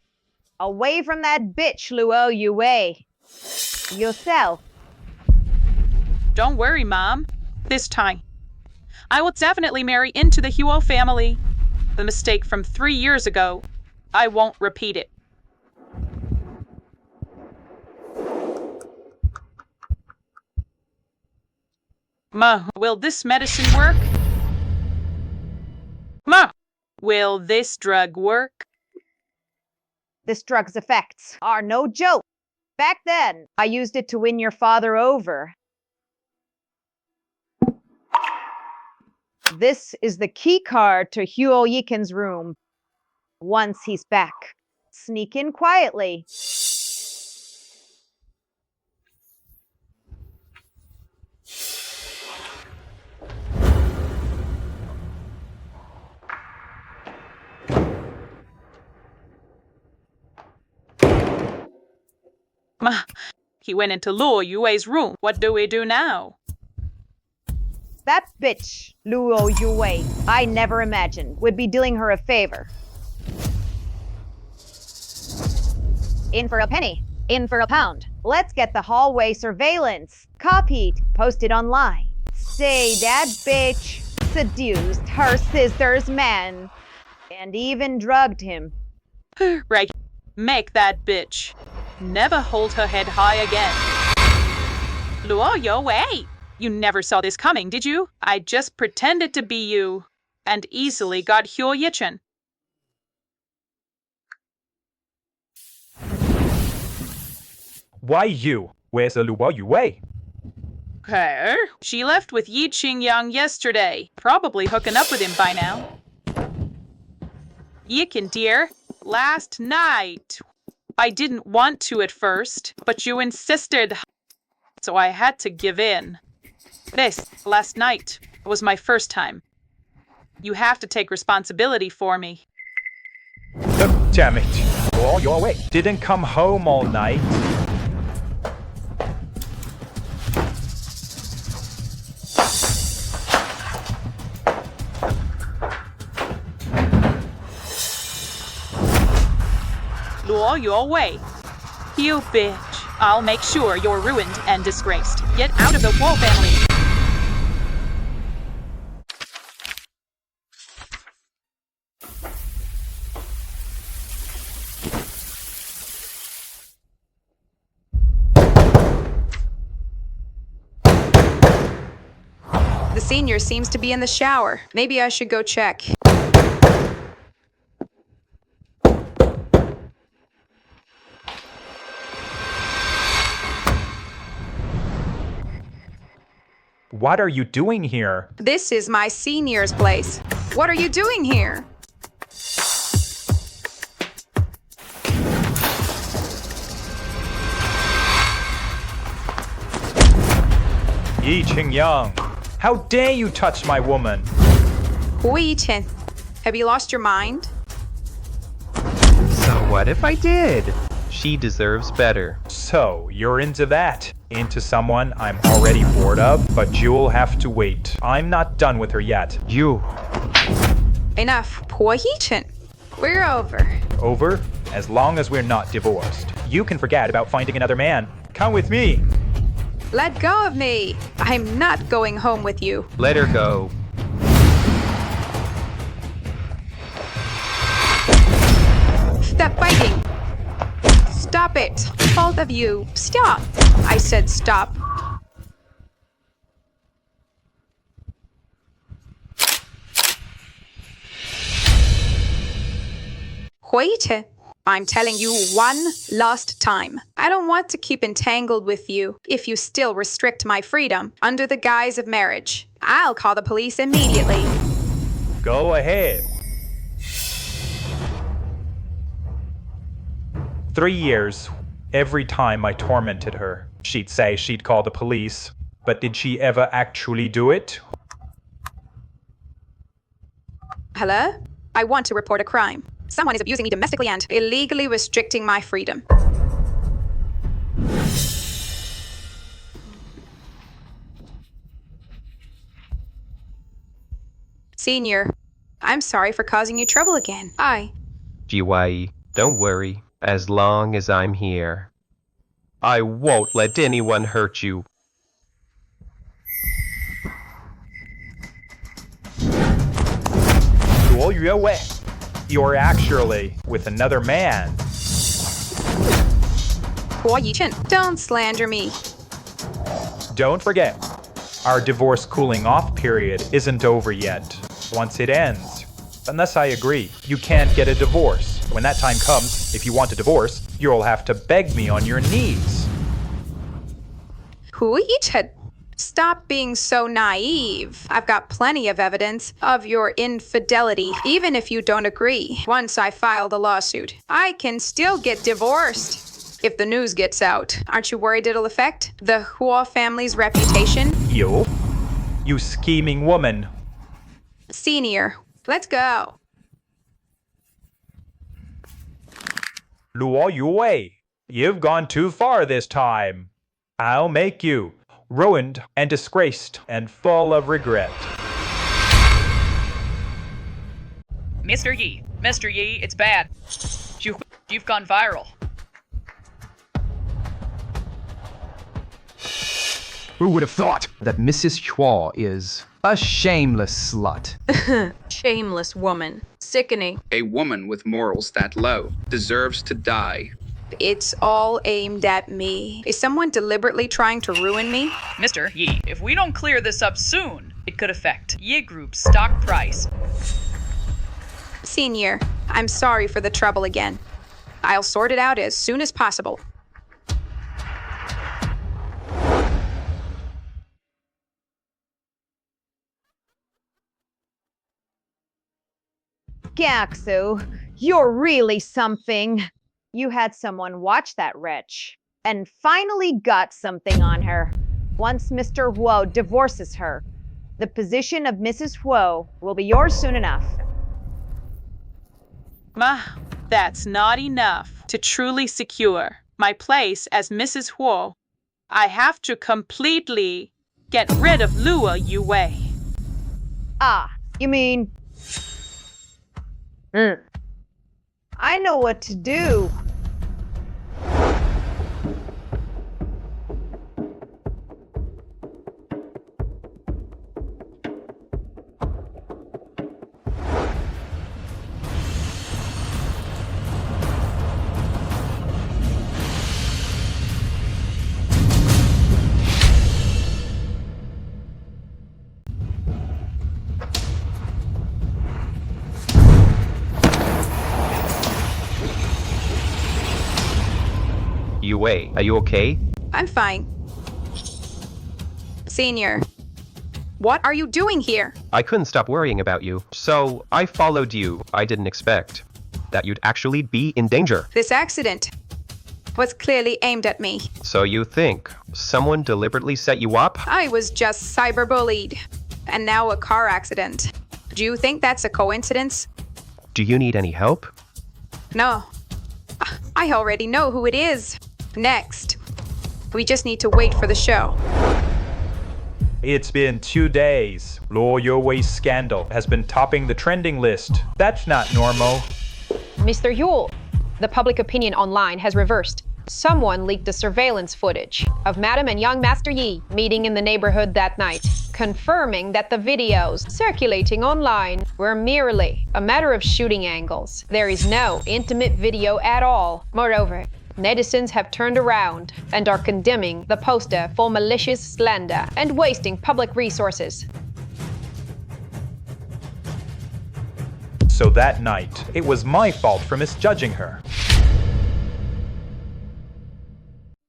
away from that bitch Luo Yue. Yourself. Don't worry, Mom. This time, I will definitely marry into the Huo family. The mistake from 3 years ago, I won't repeat it. Ma, will this medicine work? Ma, will this drug work? This drug's effects are no joke. Back then, I used it to win your father over. This is the key card to Huo Yiken's room. Once he's back, sneak in quietly. Ma, he went into Luo Yue's room. What do we do now? That bitch, Luo Yue, I never imagined would be doing her a favor. In for a penny, in for a pound. Let's get the hallway surveillance copied, posted online. Say that bitch seduced her sister's man and even drugged him. Right. Make that bitch never hold her head high again. Luo Yue! You never saw this coming, did you? I just pretended to be you and easily got Huo Yichen. Why you? Where's the Luo Yue? Her? She left with Yi Qingyang yesterday. Probably hooking up with him by now. Yiken, dear, last night. I didn't want to at first, but you insisted, so I had to give in. This, last night, was my first time. You have to take responsibility for me. Damn it. Luo Yue didn't come home all night. Luo Yue. You bitch. I'll make sure you're ruined and disgraced. Get out of the Huo family. The senior seems to be in the shower. Maybe I should go check. What are you doing here? This is my senior's place. What are you doing here? Yi Qingyang, how dare you touch my woman? Wei Chen, have you lost your mind? So what if I did? She deserves better. So, you're into that? Into someone I'm already bored of, but you'll have to wait. I'm not done with her yet. You. Enough, poor Yi Chen. We're over. Over? As long as we're not divorced. You can forget about finding another man. Come with me. Let go of me. I'm not going home with you. Let her go. Stop fighting. Stop it. Both of you. Stop. I said stop. Wait. I'm telling you one last time. I don't want to keep entangled with you if you still restrict my freedom under the guise of marriage. I'll call the police immediately. Go ahead. 3 years. Every time I tormented her, she'd say she'd call the police. But did she ever actually do it? Hello? I want to report a crime. Someone is abusing me domestically and illegally restricting my freedom. Senior, I'm sorry for causing you trouble again. Jiwai, don't worry. As long as I'm here, I won't let anyone hurt you. You're actually with another man. Don't slander me. Don't forget, our divorce cooling off period isn't over yet. Once it ends, unless I agree, you can't get a divorce. When that time comes, if you want a divorce, you'll have to beg me on your knees. Stop being so naive. I've got plenty of evidence of your infidelity, even if you don't agree. Once I filed a lawsuit, I can still get divorced. If the news gets out, aren't you worried it'll affect the Huo family's reputation? You scheming woman. Senior, let's go. Luo Yue, you've gone too far this time. I'll make you ruined and disgraced and full of regret. Mr. Yi, it's bad. You've gone viral. Who would have thought that Mrs. Huo is a shameless slut? Shameless woman. Sickening. A woman with morals that low deserves to die. It's all aimed at me. Is someone deliberately trying to ruin me? Mr. Yi, if we don't clear this up soon, it could affect Yi Group's stock price. Senior, I'm sorry for the trouble again. I'll sort it out as soon as possible. Gyaksu, you're really something. You had someone watch that wretch and finally got something on her. Once Mr. Huo divorces her, the position of Mrs. Huo will be yours soon enough. That's not enough to truly secure my place as Mrs. Huo. I have to completely get rid of Luo Yue. You mean... I know what to do. Yue, are you okay? I'm fine. Senior, what are you doing here? I couldn't stop worrying about you, so I followed you. I didn't expect that you'd actually be in danger. This accident was clearly aimed at me. So you think someone deliberately set you up? I was just cyberbullied, and now a car accident. Do you think that's a coincidence? Do you need any help? No. I already know who it is. Next. We just need to wait for the show. It's been 2 days. Luo Yue's scandal has been topping the trending list. That's not normal. Mr. Yule, the public opinion online has reversed. Someone leaked the surveillance footage of Madam and young Master Yi meeting in the neighborhood that night, confirming that the videos circulating online were merely a matter of shooting angles. There is no intimate video at all. Moreover, netizens have turned around and are condemning the poster for malicious slander and wasting public resources. So that night, it was my fault for misjudging her.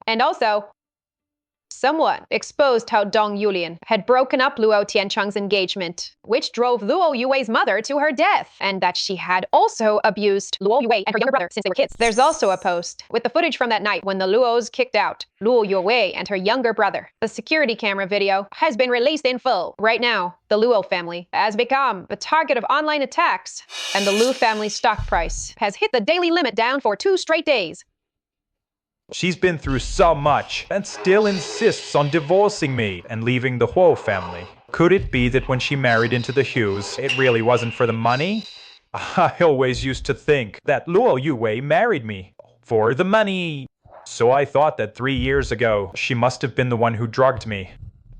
And also, someone exposed how Dong Yulian had broken up Luo Tiancheng's engagement, which drove Luo Yue's mother to her death, and that she had also abused Luo Yue and her younger brother since they were kids. There's also a post with the footage from that night when the Luos kicked out Luo Yue and her younger brother. The security camera video has been released in full. Right now, the Luo family has become the target of online attacks, and the Lu family stock price has hit the daily limit down for 2 straight days. She's been through so much and still insists on divorcing me and leaving the Huo family. Could it be that when she married into the Hughes, it really wasn't for the money? I always used to think that Luo Yue married me for the money. So I thought that 3 years ago, she must have been the one who drugged me.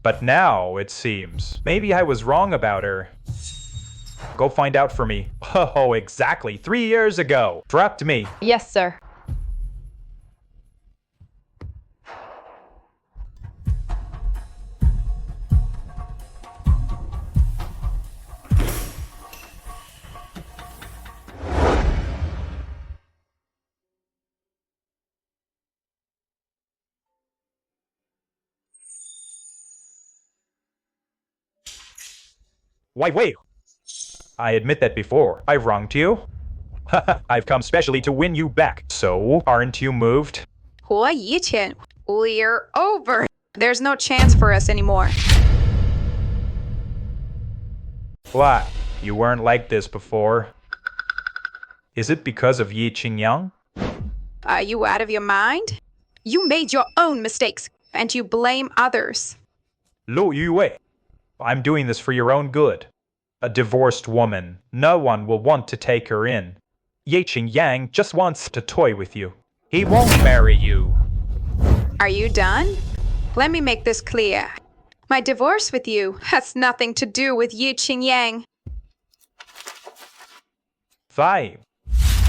But now, it seems, maybe I was wrong about her. Go find out for me. Oh, exactly 3 years ago. Drugged me. Yes, sir. Wait. I admit that before. I wronged you. I've come specially to win you back. So, aren't you moved? Huo Yiqian, we're over. There's no chance for us anymore. What? You weren't like this before. Is it because of Yi Qingyang? Are you out of your mind? You made your own mistakes, and you blame others. Lu Yue, I'm doing this for your own good. A divorced woman. No one will want to take her in. Ye Qingyang just wants to toy with you. He won't marry you. Are you done? Let me make this clear. My divorce with you has nothing to do with Yi Qingyang. Fine.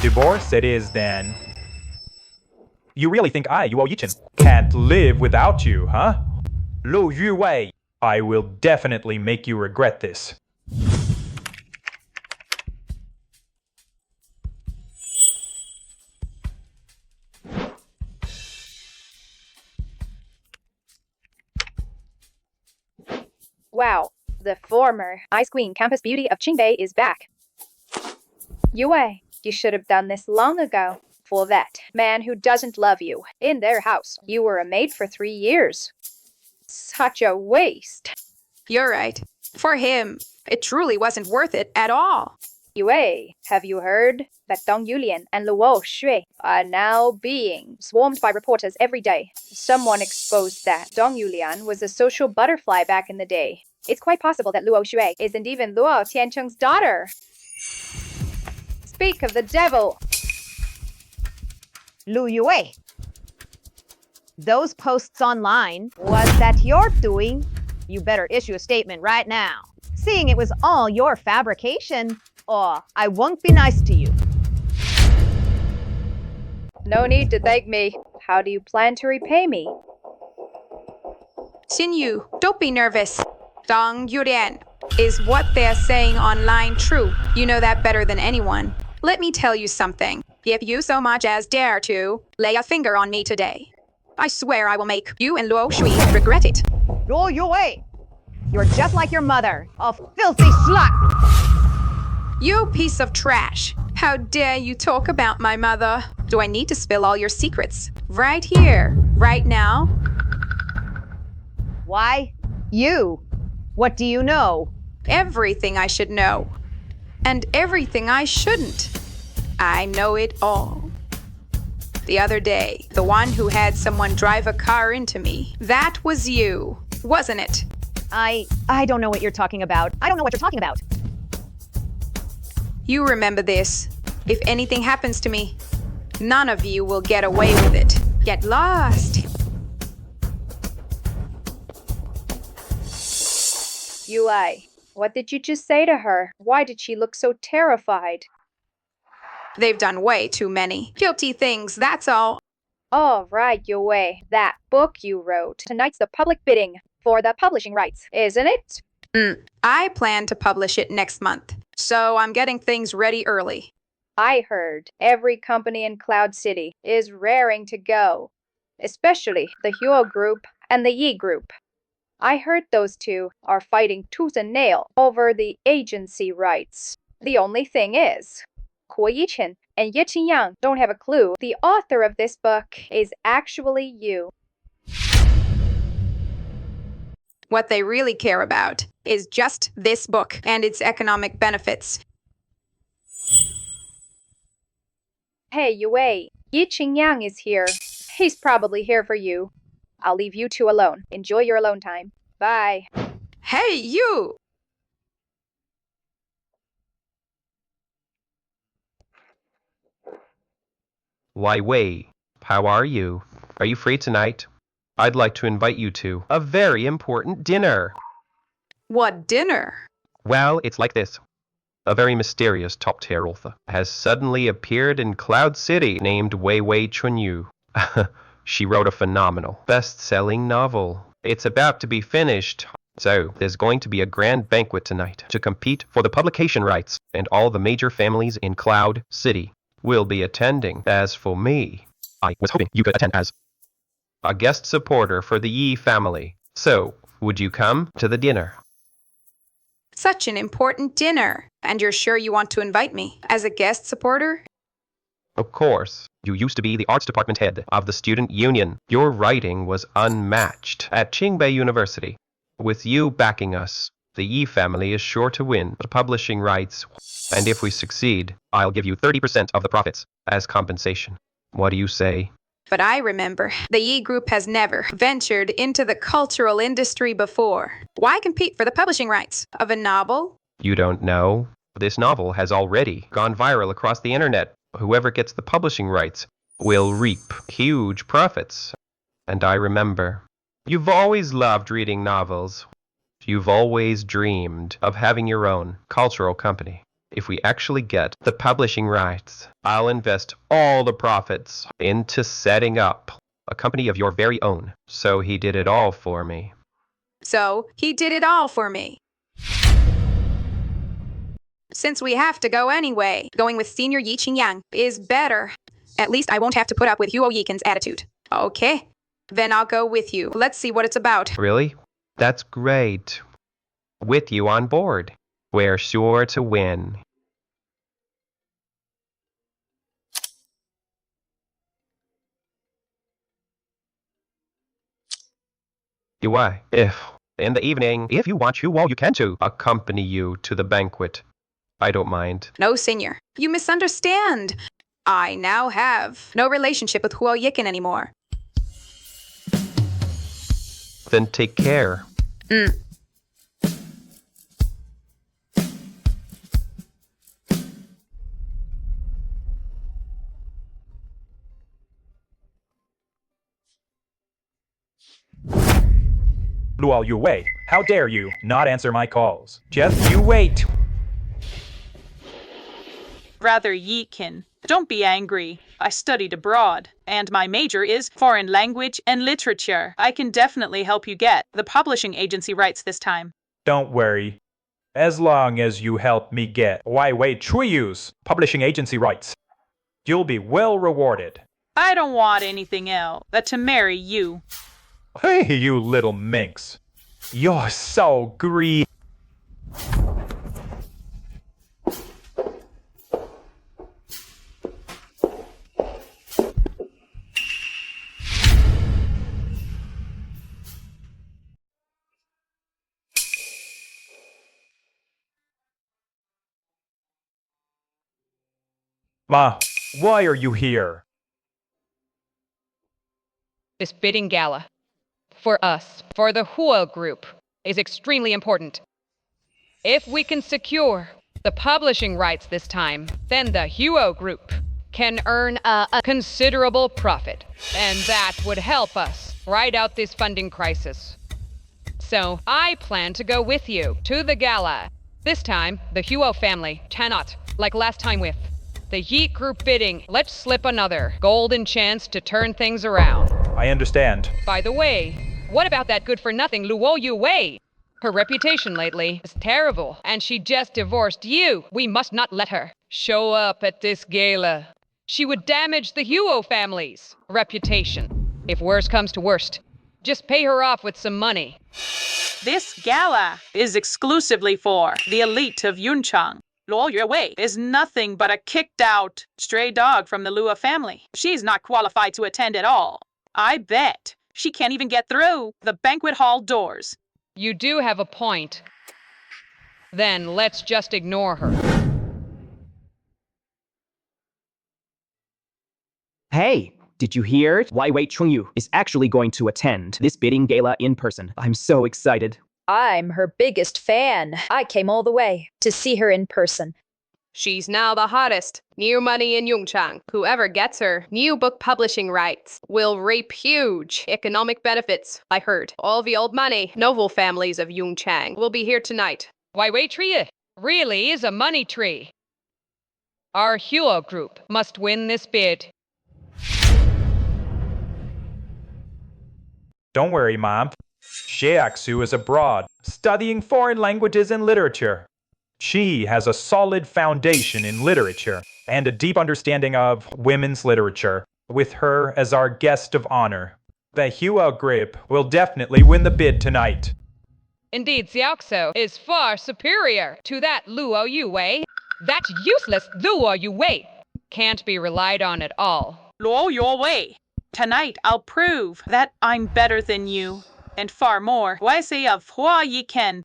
Divorce it is then. You really think I, Yuo Yichin, can't live without you, huh? Lu Yue, I will definitely make you regret this. Wow, the former Ice Queen Campus Beauty of Qingbei is back. Yue, you should have done this long ago. For that man who doesn't love you in their house, you were a maid for 3 years. Such a waste. You're right. For him, it truly wasn't worth it at all. Yue, have you heard that Dong Yulian and Luo Shui are now being swarmed by reporters every day? Someone exposed that Dong Yulian was a social butterfly back in the day. It's quite possible that Luo Shui isn't even Luo Tiancheng's daughter. Speak of the devil! Lu Yue, those posts online, was that your doing? You better issue a statement right now. Seeing it was all your fabrication, or I won't be nice to you. No need to thank me. How do you plan to repay me? Xinyu, don't be nervous. Dong Yulian, is what they're saying online true? You know that better than anyone. Let me tell you something. If you so much as dare to lay a finger on me today, I swear I will make you and Luo Shui regret it. Luo Yue, you're just like your mother, a filthy slut! You piece of trash. How dare you talk about my mother? Do I need to spill all your secrets? Right here, right now? Why? You? What do you know? Everything I should know. And everything I shouldn't. I know it all. The other day, the one who had someone drive a car into me, that was you, wasn't it? I don't know what you're talking about. I don't know what you're talking about. You remember this. If anything happens to me, none of you will get away with it. Get lost. Yue, what did you just say to her? Why did she look so terrified? They've done way too many guilty things, that's all. Oh, right, Yue. That book you wrote. Tonight's the public bidding for the publishing rights, isn't it? I plan to publish it next month. So I'm getting things ready early. I heard every company in Cloud City is raring to go, especially the Huo Group and the Yi Group. I heard those two are fighting tooth and nail over the agency rights. The only thing is, Kuo Yichen and Ye Qingyang don't have a clue the author of this book is actually you. What they really care about is just this book and its economic benefits. Hey, Yue, Ye Qingyang is here. He's probably here for you. I'll leave you two alone. Enjoy your alone time. Bye. Hey, you! Why, Wei, how are you? Are you free tonight? I'd like to invite you to a very important dinner. What dinner? Well, it's like this. A very mysterious top-tier author has suddenly appeared in Cloud City named Wei Wei Chunyu. She wrote a phenomenal, best-selling novel. It's about to be finished, so there's going to be a grand banquet tonight to compete for the publication rights, and all the major families in Cloud City will be attending. As for me, I was hoping you could attend as a guest supporter for the Yi family. So, would you come to the dinner? Such an important dinner. And you're sure you want to invite me as a guest supporter? Of course. You used to be the arts department head of the student union. Your writing was unmatched at Qingbei University. With you backing us, the Yi family is sure to win the publishing rights. And if we succeed, I'll give you 30% of the profits as compensation. What do you say? But I remember, the Yi Group has never ventured into the cultural industry before. Why compete for the publishing rights of a novel? You don't know? This novel has already gone viral across the internet. Whoever gets the publishing rights will reap huge profits. And I remember, you've always loved reading novels. You've always dreamed of having your own cultural company. If we actually get the publishing rights, I'll invest all the profits into setting up a company of your very own. So he did it all for me. So he did it all for me. Since we have to go anyway, going with Senior Yi Qingyang is better. At least I won't have to put up with Huo Yikin's attitude. Okay, then I'll go with you. Let's see what it's about. Really? That's great. With you on board, we're sure to win. If, in the evening, if you want Huo, you can to accompany you to the banquet. I don't mind. No, Senior. You misunderstand. I now have no relationship with Huo Yikin anymore. Then take care. Luo Yue, how dare you not answer my calls? Just you wait. Rather, Yikin. Don't be angry. I studied abroad, and my major is foreign language and literature. I can definitely help you get the publishing agency rights this time. Don't worry. As long as you help me get Wai Wei Chuyu's publishing agency rights, you'll be well rewarded. I don't want anything else but to marry you. Hey, you little minx. You're so greedy. Ma, why are you here? This bidding gala, for us, for the Huo Group, is extremely important. If we can secure the publishing rights this time, then the Huo Group can earn a considerable profit, and that would help us ride out this funding crisis. So I plan to go with you to the gala. This time, the Huo family cannot, like last time with the Yi Group bidding. Let's slip another golden chance to turn things around. I understand. By the way, what about that good-for-nothing Luo Yue? Her reputation lately is terrible, and she just divorced you. We must not let her show up at this gala. She would damage the Huo family's reputation. If worse comes to worst, just pay her off with some money. This gala is exclusively for the elite of Yunchang. Luo Yuewei is nothing but a kicked-out stray dog from the Luo family. She's not qualified to attend at all. I bet she can't even get through the banquet hall doors. You do have a point. Then let's just ignore her. Hey, did you hear? Wai Wei Chungyu is actually going to attend this bidding gala in person. I'm so excited. I'm her biggest fan. I came all the way to see her in person. She's now the hottest. New money in Yungchang. Whoever gets her new book publishing rights will reap huge economic benefits. I heard all the old money novel families of Yungchang will be here tonight. Wai Wei Tree really is a money tree. Our Huo group must win this bid. Don't worry, Mom. Xiaxu is abroad, studying foreign languages and literature. She has a solid foundation in literature and a deep understanding of women's literature, with her as our guest of honor. The Huo group will definitely win the bid tonight. Indeed, Xiaoxo is far superior to that Luo Yuwei. That useless Luo Yuwei can't be relied on at all. Luo Yuewei, tonight I'll prove that I'm better than you. And far more, why say of Hua Yi Ken?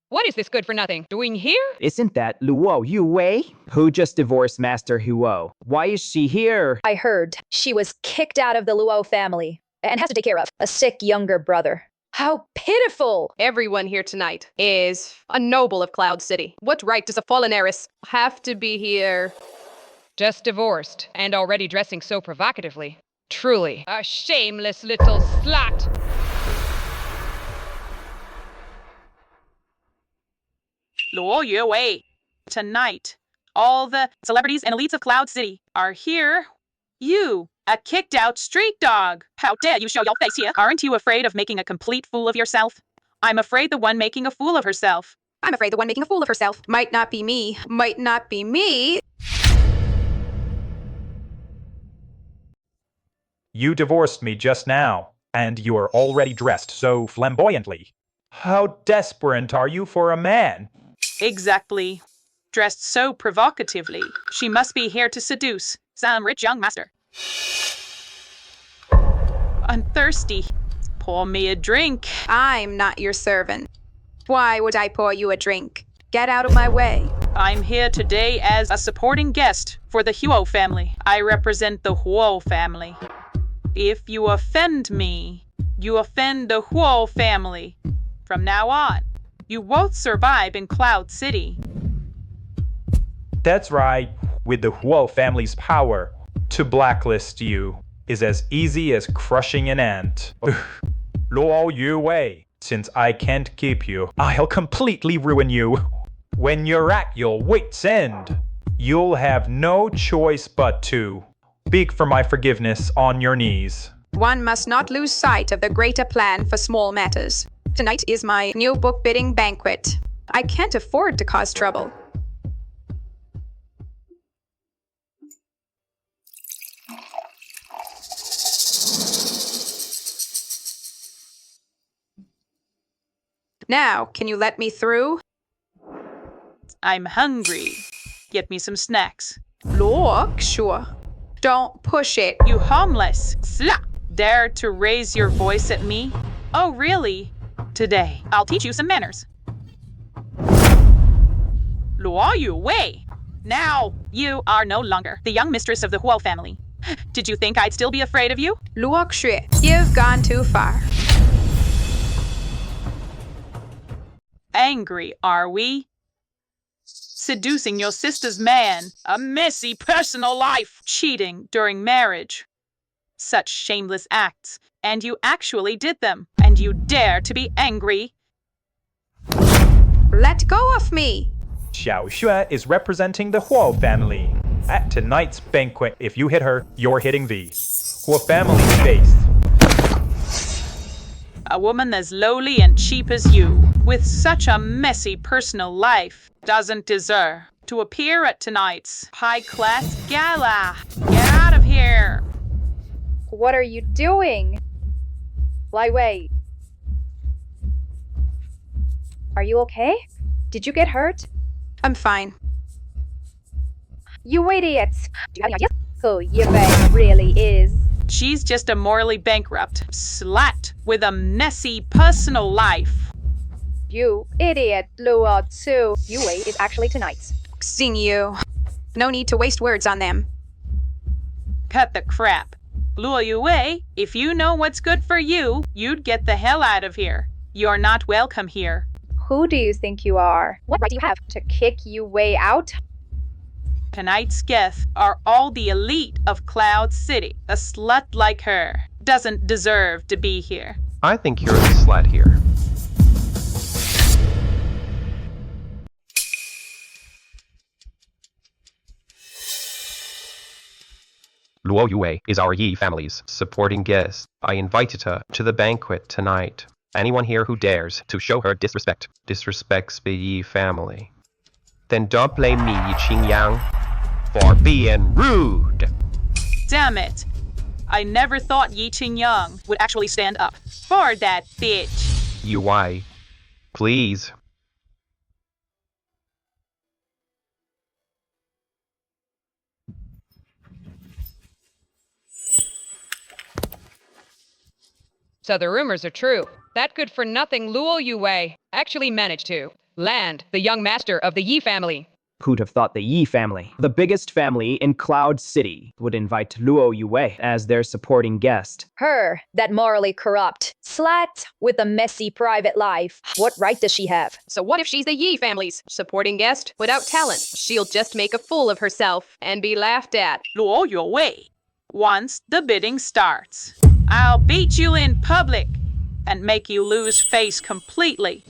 What is this good-for-nothing doing here? Isn't that Luo Yuwei? Who just divorced Master Huo? Why is she here? I heard she was kicked out of the Luo family and has to take care of a sick younger brother. How pitiful! Everyone here tonight is a noble of Cloud City. What right does a fallen heiress have to be here? Just divorced and already dressing so provocatively. Truly, a shameless little slut. Luo Yuewei, tonight all the celebrities and elites of Cloud City are here. You, a kicked-out street dog. How dare you show your face here? Aren't you afraid of making a complete fool of yourself? I'm afraid the one making a fool of herself. I'm afraid the one making a fool of herself might not be me. Might not be me. You divorced me just now, and you are already dressed so flamboyantly. How desperate are you for a man? Exactly. Dressed so provocatively. She must be here to seduce some rich young master. I'm thirsty. Pour me a drink. I'm not your servant. Why would I pour you a drink? Get out of my way. I'm here today as a supporting guest for the Huo family. I represent the Huo family. If you offend me, you offend the Huo family. From now on, you won't survive in Cloud City. That's right. With the Huo family's power, to blacklist you is as easy as crushing an ant. Luo Yuwei, since I can't keep you, I'll completely ruin you. When you're at your wit's end, you'll have no choice but to beg for my forgiveness on your knees. One must not lose sight of the greater plan for small matters. Tonight is my new book bidding banquet. I can't afford to cause trouble. Now, can you let me through? I'm hungry. Get me some snacks. Look, sure. Don't push it. You harmless slut. Dare to raise your voice at me? Oh, really? Today, I'll teach you some manners. Luo Yuwei. Now, you are no longer the young mistress of the Huo family. Did you think I'd still be afraid of you? Luo Xue, you've gone too far. Angry, are we? Seducing your sister's man, a messy personal life, cheating during marriage. Such shameless acts, and you actually did them, and you dare to be angry? Let go of me! Xiao Xue is representing the Huo family. At tonight's banquet, if you hit her, you're hitting the whole family's face. A woman as lowly and cheap as you, with such a messy personal life, doesn't deserve to appear at tonight's high-class gala. Get out of here! What are you doing? Wait. Are you okay? Did you get hurt? I'm fine. You idiots! Do you have any ideas? Who Yue really is? She's just a morally bankrupt slut with a messy personal life. You idiot, Luo too. Yue is actually tonight's. Xing Yu. No need to waste words on them. Cut the crap. Luo Yue, if you know what's good for you, you'd get the hell out of here. You're not welcome here. Who do you think you are? What right do you have to kick Yue out? Tonight's guests are all the elite of Cloud City. A slut like her doesn't deserve to be here. I think you're the slut here. Luo Yue is our Yi family's supporting guest. I invited her to the banquet tonight. Anyone here who dares to show her disrespect disrespects the Yi family. Then don't blame me, Qingyang, for being rude. Damn it. I never thought Yi Qingyang would actually stand up for that bitch. Yue, please. So the rumors are true. That good-for-nothing Luo Yue actually managed to land the young master of the Yi family. Who'd have thought the Yi family, the biggest family in Cloud City, would invite Luo Yue as their supporting guest? Her, that morally corrupt slut with a messy private life. What right does she have? So what if she's the Yi family's supporting guest without talent? She'll just make a fool of herself and be laughed at. Luo Yue, once the bidding starts, I'll beat you in public and make you lose face completely.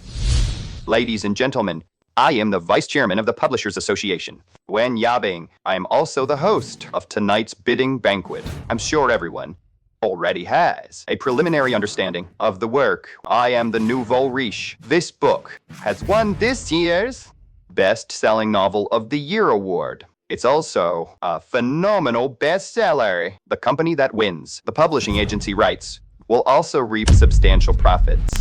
Ladies and gentlemen, I am the Vice Chairman of the Publishers Association, Wen Yabing. I am also the host of tonight's bidding banquet. I'm sure everyone already has a preliminary understanding of the work. I am the nouveau riche. This book has won this year's Best-Selling Novel of the Year award. It's also a phenomenal bestseller. The company that wins the publishing agency rights will also reap substantial profits.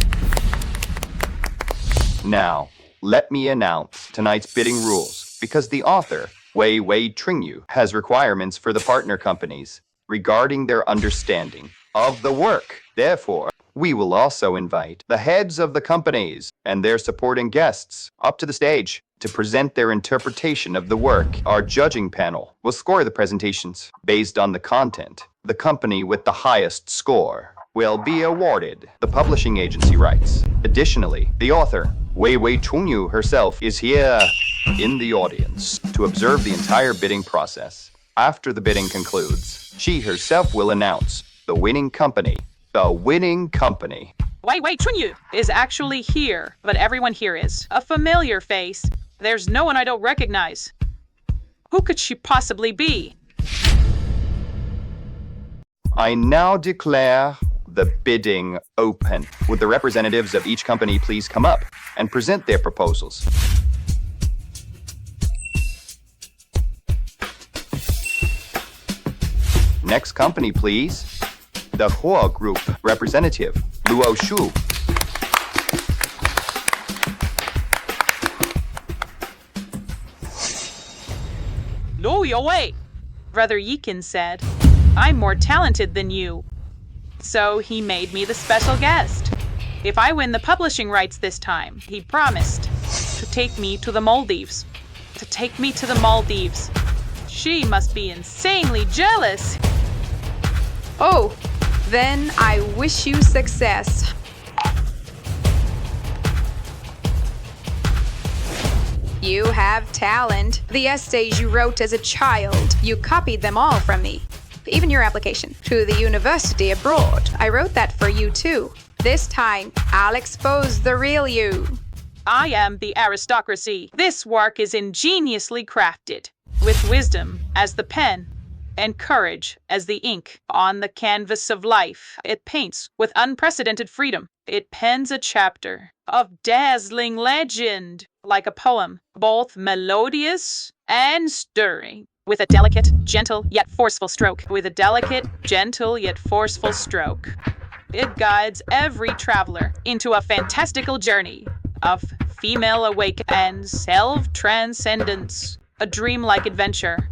Now, let me announce tonight's bidding rules, because the author, Wei Tringyu, has requirements for the partner companies regarding their understanding of the work. Therefore, we will also invite the heads of the companies and their supporting guests up to the stage to present their interpretation of the work. Our judging panel will score the presentations based on the content. The company with the highest score will be awarded the publishing agency rights. Additionally, the author, Wei Tringyu herself, is here in the audience to observe the entire bidding process. After the bidding concludes, she herself will announce the winning company. The winning company. Wei Chunyu is actually here, but everyone here is a familiar face. There's no one I don't recognize. Who could she possibly be? I now declare the bidding open. Would the representatives of each company please come up and present their proposals? Next company, please. The Huo Group representative, Luo Shu. Luo Yue. Brother Yikin said, I'm more talented than you. So he made me the special guest. If I win the publishing rights this time, he promised to take me to the Maldives. To take me to the Maldives. She must be insanely jealous. Oh, then I wish you success. You have talent. The essays you wrote as a child, you copied them all from me. Even your application to the university abroad, I wrote that for you too. This time, I'll expose the real you. I am the aristocracy. This work is ingeniously crafted. with wisdom as the pen and courage as the ink on the canvas of life. It paints with unprecedented freedom. It pens a chapter of dazzling legend, like a poem, both melodious and stirring, with a delicate, gentle, yet forceful stroke. With a delicate, gentle, yet forceful stroke. It guides every traveler into a fantastical journey of female awakening and self-transcendence, a dreamlike adventure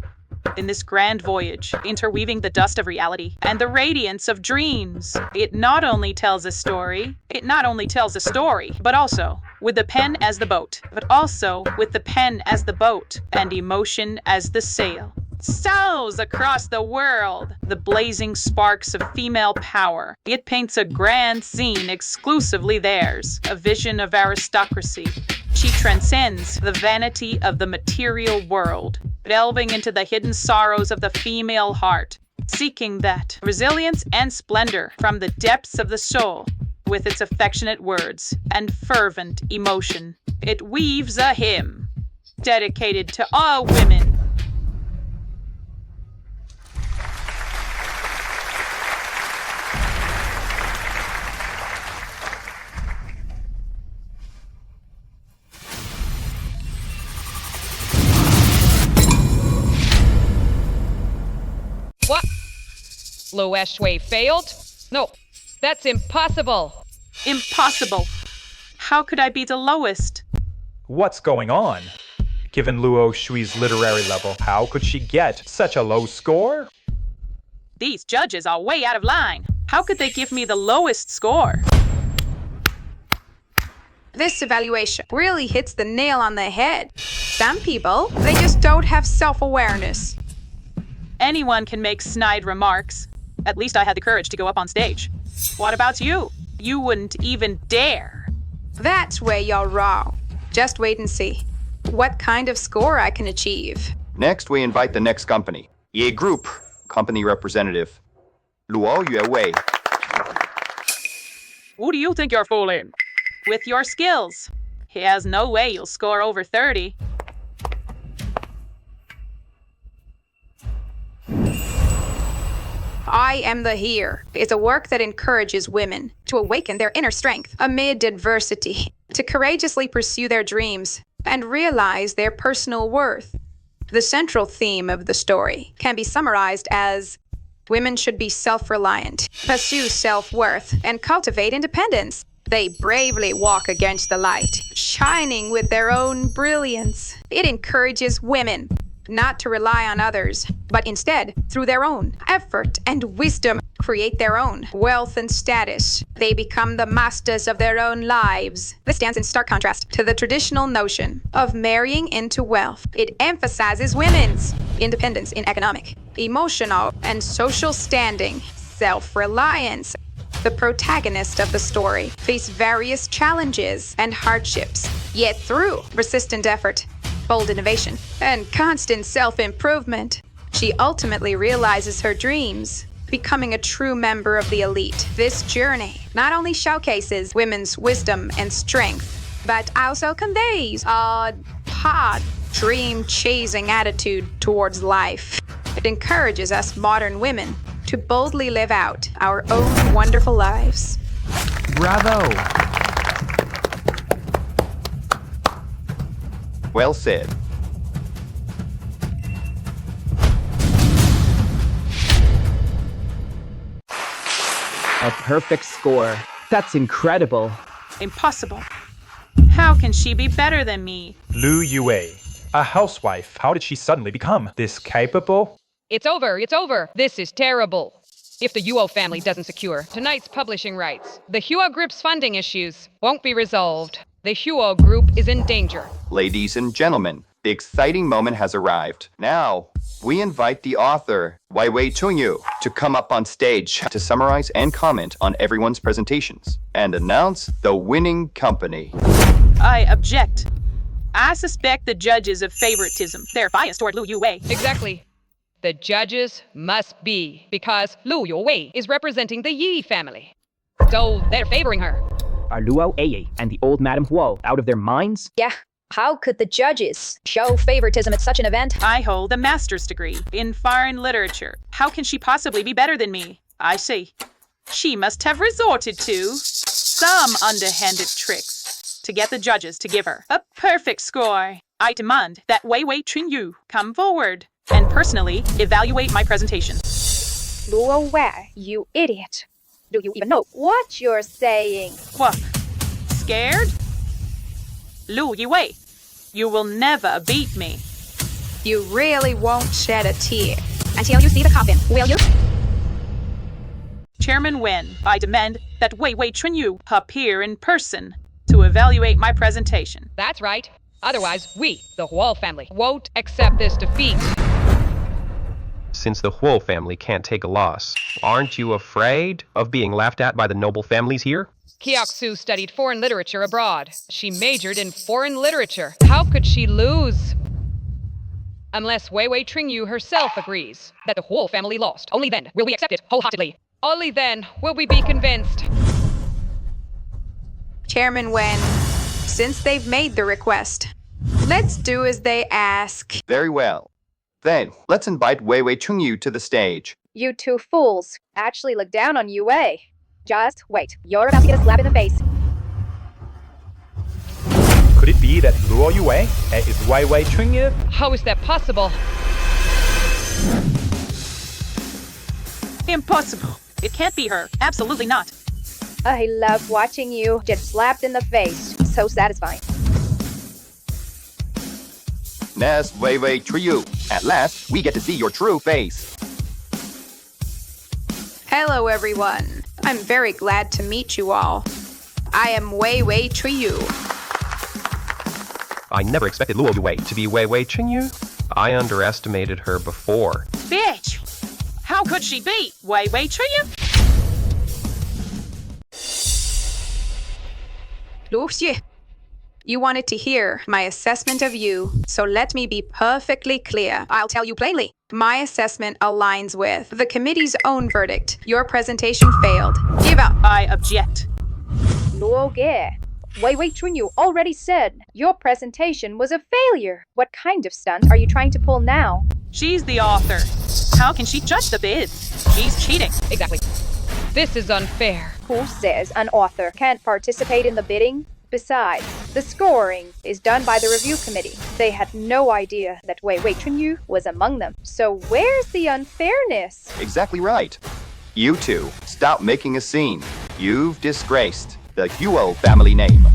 in this grand voyage, interweaving the dust of reality and the radiance of dreams. It not only tells a story, but also with the pen as the boat, and emotion as the sail. Sails across the world, the blazing sparks of female power. It paints a grand scene exclusively theirs, a vision of aristocracy. She transcends the vanity of the material world, delving into the hidden sorrows of the female heart, seeking that resilience and splendor from the depths of the soul. With its affectionate words and fervent emotion, it weaves a hymn dedicated to all women. What? Luo Shui failed? No, that's impossible. Impossible. How could I be the lowest? What's going on? Given Luo Shui's literary level, how could she get such a low score? These judges are way out of line. How could they give me the lowest score? This evaluation really hits the nail on the head. Some people, they just don't have self-awareness. Anyone can make snide remarks. At least I had the courage to go up on stage. What about you? You wouldn't even dare. That's where you're wrong. Just wait and see what kind of score I can achieve. Next, we invite the next company. Ye Group, company representative, Luo Yuewei. Who do you think you're fooling? With your skills, there's no way you'll score over 30. I Am the Here is a work that encourages women to awaken their inner strength amid adversity, to courageously pursue their dreams and realize their personal worth. The central theme of the story can be summarized as women should be self-reliant, pursue self-worth, and cultivate independence. They bravely walk against the light, shining with their own brilliance. It encourages women not to rely on others, but instead, through their own effort and wisdom, create their own wealth and status. They become the masters of their own lives. This stands in stark contrast to the traditional notion of marrying into wealth. It emphasizes women's independence in economic, emotional, and social standing, self-reliance. The protagonist of the story face various challenges and hardships, yet through persistent effort, bold innovation, and constant self-improvement, she ultimately realizes her dreams, becoming a true member of the elite. This journey not only showcases women's wisdom and strength, but also conveys a hard, dream-chasing attitude towards life. It encourages us modern women to boldly live out our own wonderful lives. Bravo! Well said. A perfect score. That's incredible. Impossible. How can she be better than me? Lu Yue, a housewife. How did she suddenly become this capable? It's over, it's over. This is terrible. If the Yuo family doesn't secure tonight's publishing rights, the Huo Group's funding issues won't be resolved. The Huo Group is in danger. Ladies and gentlemen, the exciting moment has arrived. Now, we invite the author, Waiwei Chungyu, to come up on stage to summarize and comment on everyone's presentations and announce the winning company. I object. I suspect the judges of favoritism. They're biased toward Lu Yue. Exactly. The judges must be, because Lu Yue is representing the Yi family. So they're favoring her. Are Luo Aye and the old Madame Huo out of their minds? Yeah, How could the judges show favoritism at such an event? I hold a master's degree in foreign literature. How can she possibly be better than me? I see. She must have resorted to some underhanded tricks to get the judges to give her a perfect score. I demand that Wei Wei Chunyu come forward and personally evaluate my presentation. Luo Wei, you idiot. Do you even know what you're saying? What? Scared? Lu Yiwei, you will never beat me. You really won't shed a tear until you see the coffin, will you? Chairman Wen, I demand that Wei Wei Chunyu appear in person to evaluate my presentation. That's right. Otherwise, we, the Huo family, won't accept this defeat. Since the Huo family can't take a loss, aren't you afraid of being laughed at by the noble families here? Kioksu studied foreign literature abroad. She majored in foreign literature. How could she lose? Unless Wei Wei Chunyu herself agrees that the Huo family lost. Only then will we accept it wholeheartedly. Only then will we be convinced. Chairman Wen, since they've made the request, let's do as they ask. Very well. Then, let's invite Wei Wei Chunyu to the stage. You two fools actually look down on Yue. Just wait. You're about to get a slap in the face. Could it be that Luo Yue is Wei Wei Chunyu? How is that possible? Impossible. It can't be her. Absolutely not. I love watching you get slapped in the face. So satisfying. Nes Wei Wei Chunyu. At last, we get to see your true face. Hello, everyone. I'm very glad to meet you all. I am Wei Wei Chunyu. I never expected Luo Yue to be Wei Wei Chunyu. I underestimated her before. Bitch! How could she be Wei Wei Chunyu? Lu Xie, you wanted to hear my assessment of you, so let me be perfectly clear. I'll tell you plainly. My assessment aligns with the committee's own verdict. Your presentation failed. Give up. I object. Luo Ge, Wei Wei Chunyu already said your presentation was a failure. What kind of stunt are you trying to pull now? She's the author. How can she judge the bids? She's cheating. Exactly. This is unfair. Who says an author can't participate in the bidding? Besides, the scoring is done by the review committee. They had no idea that Wei Wei Chunyu was among them. So where's the unfairness? Exactly right. You two, stop making a scene. You've disgraced the Huo family name.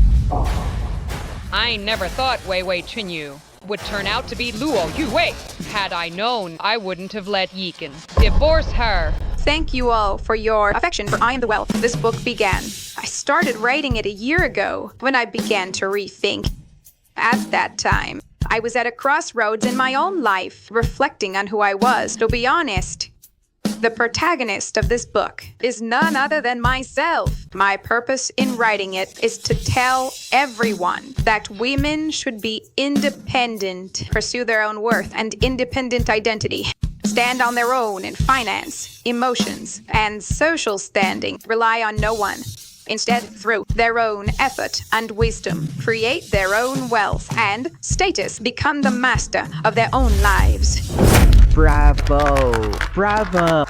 I never thought Wei Wei Chunyu would turn out to be Luo Yue. Had I known, I wouldn't have let Yiken divorce her. Thank you all for your affection for I Am the Wealth. This book began. I started writing it a year ago when I began to rethink. At that time, I was at a crossroads in my own life, reflecting on who I was. To be honest, the protagonist of this book is none other than myself. My purpose in writing it is to tell everyone that women should be independent, pursue their own worth and independent identity, stand on their own in finance, emotions, and social standing, rely on no one. Instead, through their own effort and wisdom, create their own wealth and status, become the master of their own lives. Bravo! Bravo!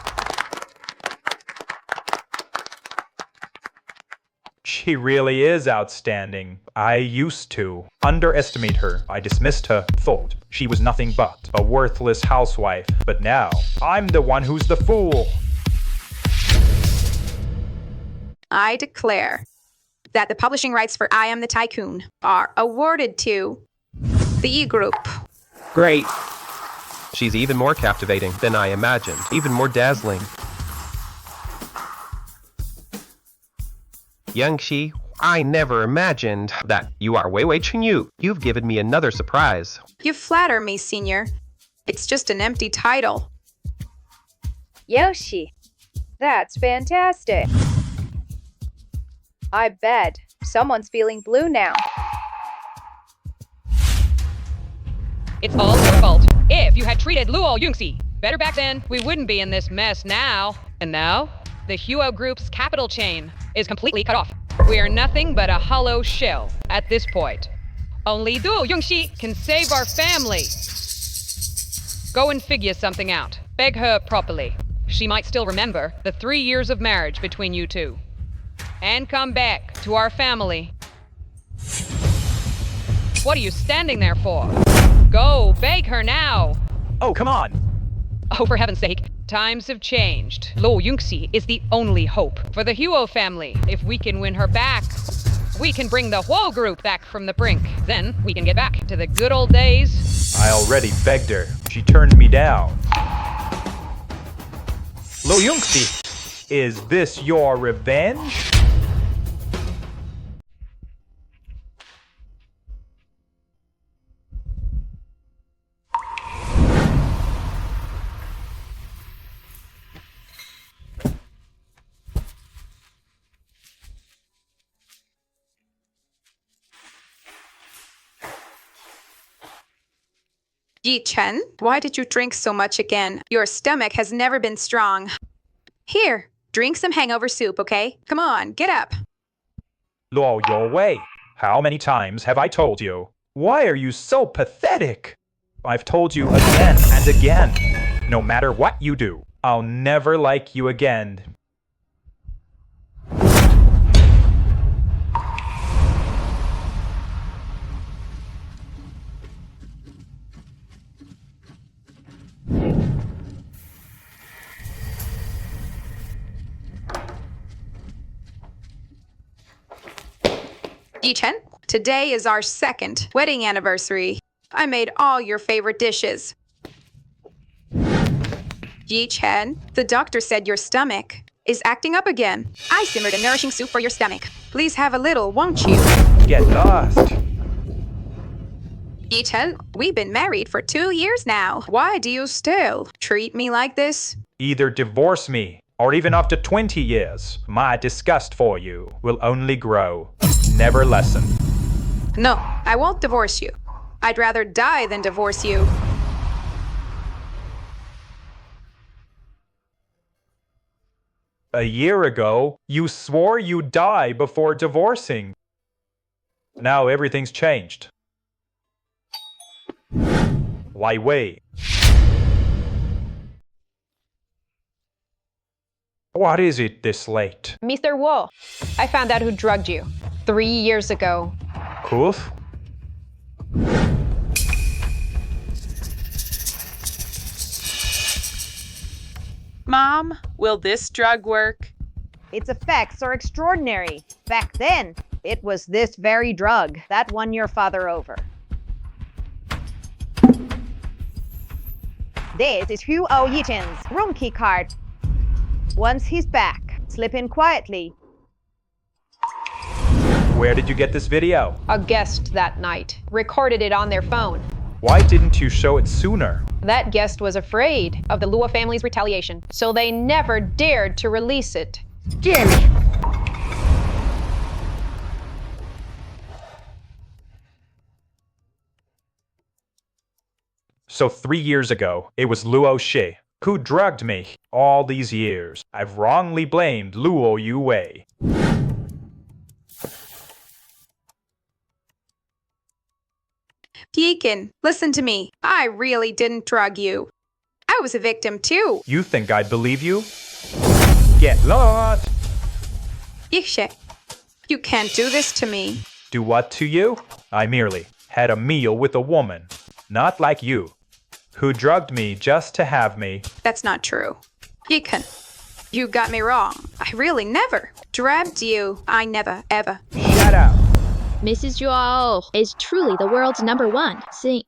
She really is outstanding. I used to underestimate her. I dismissed her, thought she was nothing but a worthless housewife. But now, I'm the one who's the fool. I declare that the publishing rights for I Am the Tycoon are awarded to the E Group. Great. She's even more captivating than I imagined, even more dazzling. Youngshi, I never imagined that you are Wei Wei Chunyu. You've given me another surprise. You flatter me, Senior. It's just an empty title. Yoshi, that's fantastic. I bet someone's feeling blue now. It's all your fault. If you had treated Luo Yungxi better back then, we wouldn't be in this mess now. And now, the Huo Group's capital chain is completely cut off. We are nothing but a hollow shell at this point. Only Du Yongxi can save our family. Go and figure something out. Beg her properly. She might still remember the 3 years of marriage between you two. And come back to our family. What are you standing there for? Go, beg her now. Oh, come on. Oh, for heaven's sake. Times have changed. Lo Yungxi is the only hope for the Huo family. If we can win her back, we can bring the whole group back from the brink. Then we can get back to the good old days. I already begged her. She turned me down. Lo Yungxi, is this your revenge? Yi Chen, why did you drink so much again? Your stomach has never been strong. Here, drink some hangover soup, okay? Come on, get up. Luo your way. How many times have I told you? Why are you so pathetic? I've told you again and again. No matter what you do, I'll never like you again. Yi Chen, today is our second wedding anniversary. I made all your favorite dishes. Yi Chen, the doctor said your stomach is acting up again. I simmered a nourishing soup for your stomach. Please have a little, won't you? Get lost. Yi Chen, we've been married for 2 years now. Why do you still treat me like this? Either divorce me, or even after 20 years, my disgust for you will only grow, never lessen. No, I won't divorce you. I'd rather die than divorce you. A year ago, you swore you'd die before divorcing. Now everything's changed. Why wait? What is it this late? Mr. Wu, I found out who drugged you 3 years ago. Kuf? Mom, will this drug work? Its effects are extraordinary. Back then, it was this very drug that won your father over. This is Huo Yichen's room key card. Once he's back, slip in quietly. Where did you get this video? A guest that night recorded it on their phone. Why didn't you show it sooner? That guest was afraid of the Luo family's retaliation, so they never dared to release it. Damn it! So 3 years ago, it was Luo Shi who drugged me. All these years, I've wrongly blamed Luo Yue. Yeekin, listen to me. I really didn't drug you. I was a victim too. You think I'd believe you? Get lost! Yikshe, you can't do this to me. Do what to you? I merely had a meal with a woman, not like you, who drugged me just to have me. That's not true. Yeekin, you got me wrong. I really never drugged you. I never, ever. Shut up! Mrs. Yuo is truly the world's #1 sing.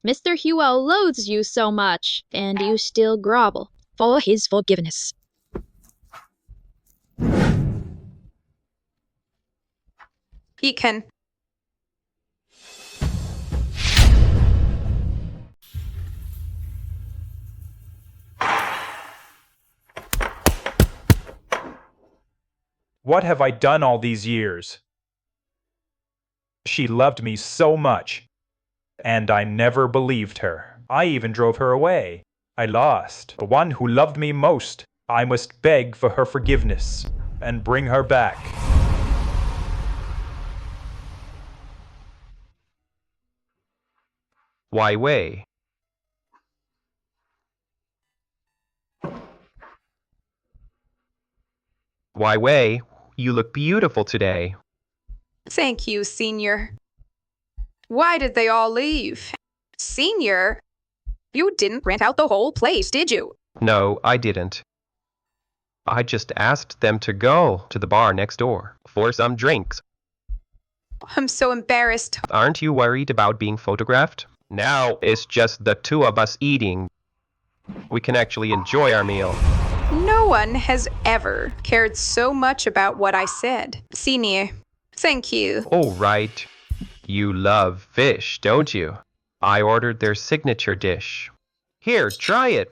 Mr. Huo loathes you so much, and you still grovel for his forgiveness. Yeekin. What have I done all these years? She loved me so much, and I never believed her. I even drove her away. I lost the one who loved me most. I must beg for her forgiveness and bring her back. Why Wei? Why Wei, you look beautiful today. Thank you, Senior. Why did they all leave? Senior, you didn't rent out the whole place, did you? No, I didn't. I just asked them to go to the bar next door for some drinks. I'm so embarrassed. Aren't you worried about being photographed? Now it's just the two of us eating. We can actually enjoy our meal. No one has ever cared so much about what I said. Senior, thank you. Oh, right. You love fish, don't you? I ordered their signature dish. Here, try it.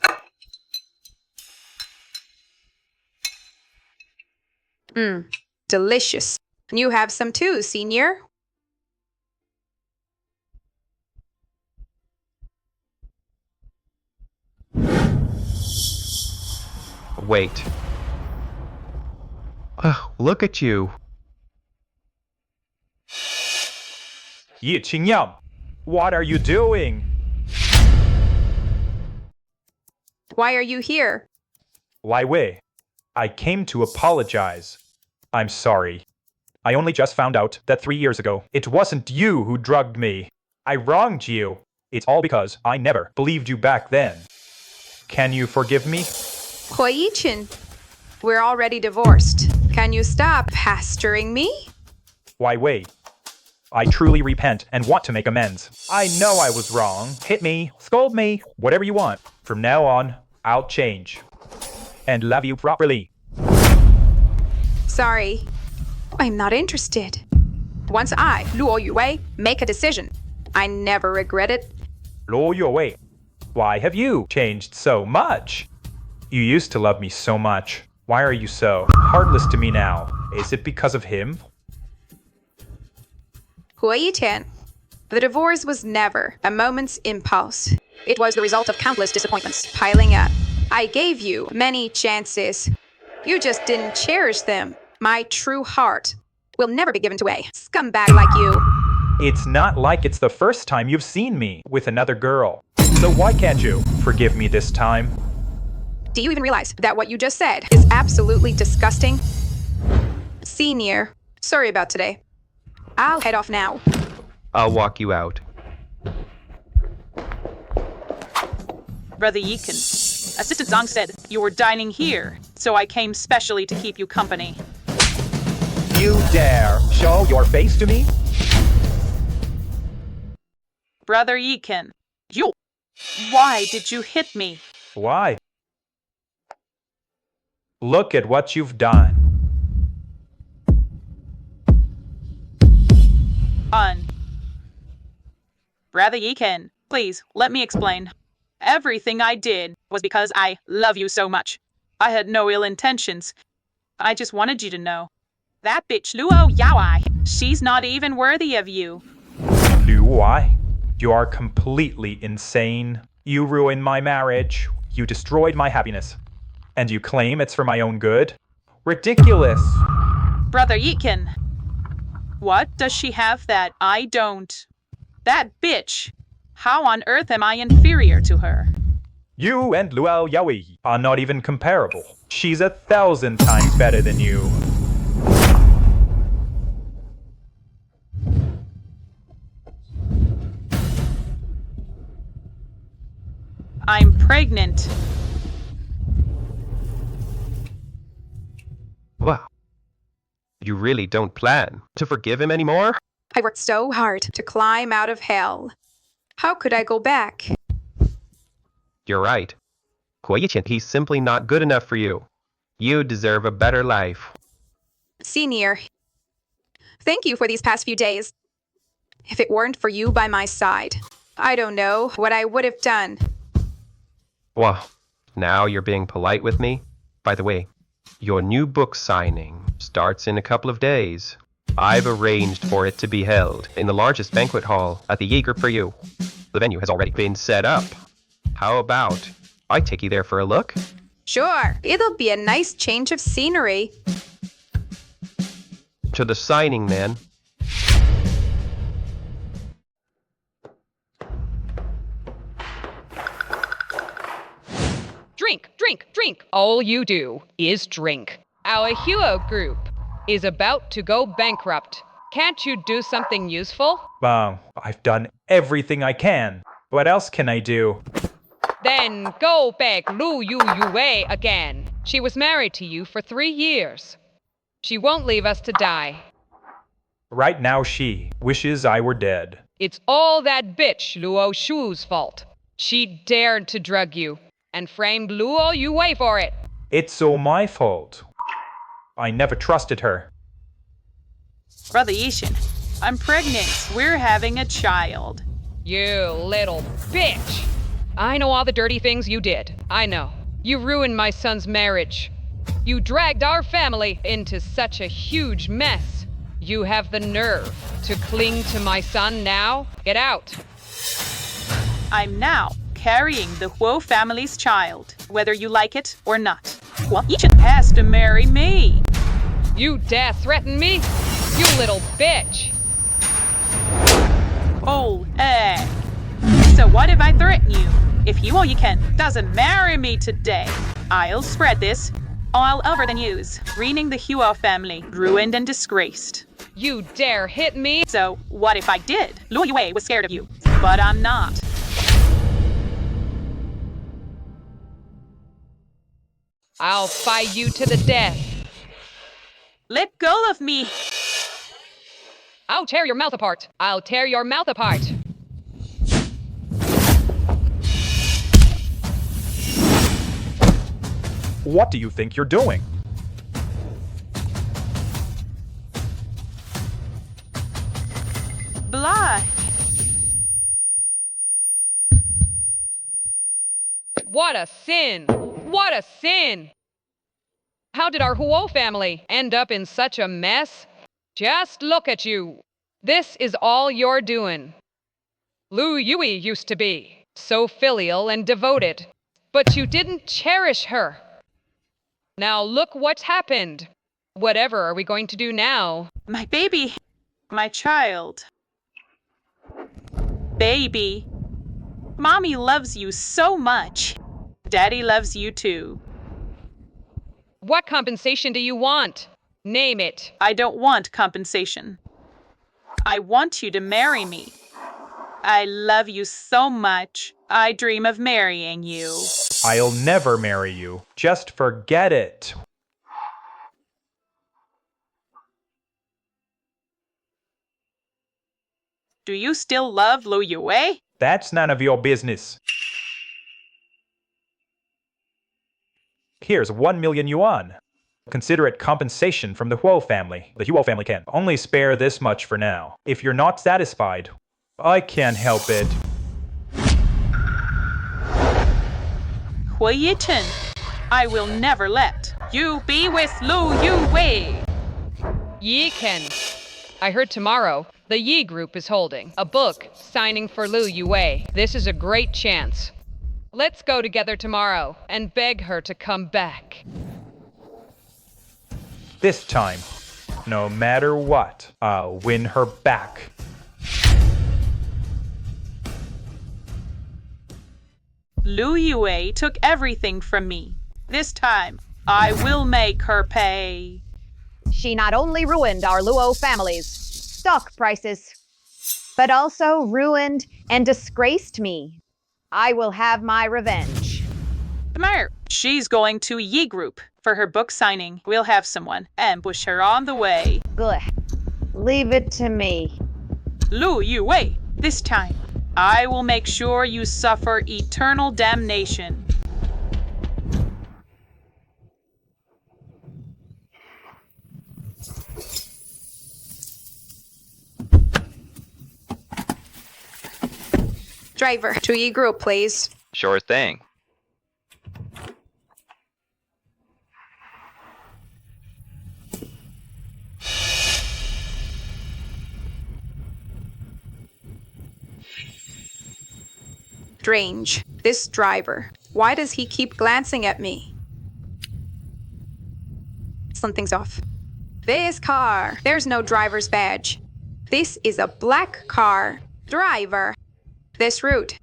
Delicious. You have some too, Senior. Wait. Look at you. Yi Qingyang, what are you doing? Why are you here? Lai Wei, I came to apologize. I'm sorry. I only just found out that 3 years ago, it wasn't you who drugged me. I wronged you. It's all because I never believed you back then. Can you forgive me? Hui Yichin, we're already divorced. Can you stop pestering me? Why Wei? I truly repent and want to make amends. I know I was wrong. Hit me, scold me, whatever you want. From now on, I'll change. And love you properly. Sorry, I'm not interested. Once I, Luo Yuwei, make a decision, I never regret it. Luo Yuwei, why have you changed so much? You used to love me so much. Why are you so heartless to me now? Is it because of him? Hui Yichen, the divorce was never a moment's impulse. It was the result of countless disappointments piling up. I gave you many chances. You just didn't cherish them. My true heart will never be given to a scumbag like you. It's not like it's the first time you've seen me with another girl. So why can't you forgive me this time? Do you even realize that what you just said is absolutely disgusting? Senior, sorry about today. I'll head off now. I'll walk you out. Brother Yikin, Assistant Zhang said you were dining here, so I came specially to keep you company. You dare show your face to me? Brother Yikin, why did you hit me? Why? Look at what you've done. Brother Yikin, please, let me explain. Everything I did was because I love you so much. I had no ill intentions. I just wanted you to know. That bitch Luo Yaoi, she's not even worthy of you. Liu Wai, you are completely insane. You ruined my marriage. You destroyed my happiness. And you claim it's for my own good? Ridiculous. Brother Yikin, what does she have that I don't? That bitch. How on earth am I inferior to her? You and Luo Yaoi are not even comparable. She's 1,000 times better than you. I'm pregnant. Wow. You really don't plan to forgive him anymore? I worked so hard to climb out of hell. How could I go back? You're right. Hui Yichen, he's simply not good enough for you. You deserve a better life. Senior, thank you for these past few days. If it weren't for you by my side, I don't know what I would have done. Well, now you're being polite with me. By the way, your new book signing starts in a couple of days. I've arranged for it to be held in the largest banquet hall at the Yeager for you. The venue has already been set up. How about I take you there for a look? Sure, it'll be a nice change of scenery. To the signing, then. drink, drink. All you do is drink. Our Huo group is about to go bankrupt. Can't you do something useful? I've done everything I can. What else can I do? Then go beg Lu Yu Yue again. She was married to you for 3 years. She won't leave us to die. Right now she wishes I were dead. It's all that bitch Luo Shu's fault. She dared to drug you and framed Luo Yue for it. It's all my fault. I never trusted her. Brother Yishin, I'm pregnant. We're having a child. You little bitch! I know all the dirty things you did. I know. You ruined my son's marriage. You dragged our family into such a huge mess. You have the nerve to cling to my son now? Get out. I'm now carrying the Huo family's child, whether you like it or not. Well, Yishin has to marry me. You dare threaten me? You little bitch. Oh, So what if I threaten you? If Huo Yiken doesn't marry me today, I'll spread this all over the news, ruining the Huo family, ruined and disgraced. You dare hit me? So what if I did? Luo Yue was scared of you, but I'm not. I'll fight you to the death. Let go of me. I'll tear your mouth apart. I'll tear your mouth apart. What do you think you're doing? Blood. What a sin! What a sin! How did our Huo family end up in such a mess? Just look at you. This is all you're doing. Lu Yue used to be so filial and devoted, but you didn't cherish her. Now look what's happened. Whatever are we going to do now? My baby. My child. Baby. Mommy loves you so much. Daddy loves you too. What compensation do you want? Name it. I don't want compensation. I want you to marry me. I love you so much. I dream of marrying you. I'll never marry you. Just forget it. Do you still love Lu Yue? That's none of your business. Here's 1 million yuan. Consider it compensation from the Huo family. The Huo family can only spare this much for now. If you're not satisfied, I can't help it. Hui Yichen, I will never let you be with Lu Yue. Yiken. I heard tomorrow the Yi group is holding a book signing for Lu Yue. This is a great chance. Let's go together tomorrow and beg her to come back. This time, no matter what, I'll win her back. Lu Yue took everything from me. This time, I will make her pay. She not only ruined our Luo family's stock prices, but also ruined and disgraced me. I will have my revenge. Mayor, she's going to Yi Group for her book signing. We'll have someone ambush her on the way. Good. Leave it to me. Lu Yue, this time, I will make sure you suffer eternal damnation. Driver, to Yi Group, please. Sure thing. Strange. This driver. Why does he keep glancing at me? Something's off. This car. There's no driver's badge. This is a black car. Driver. This route.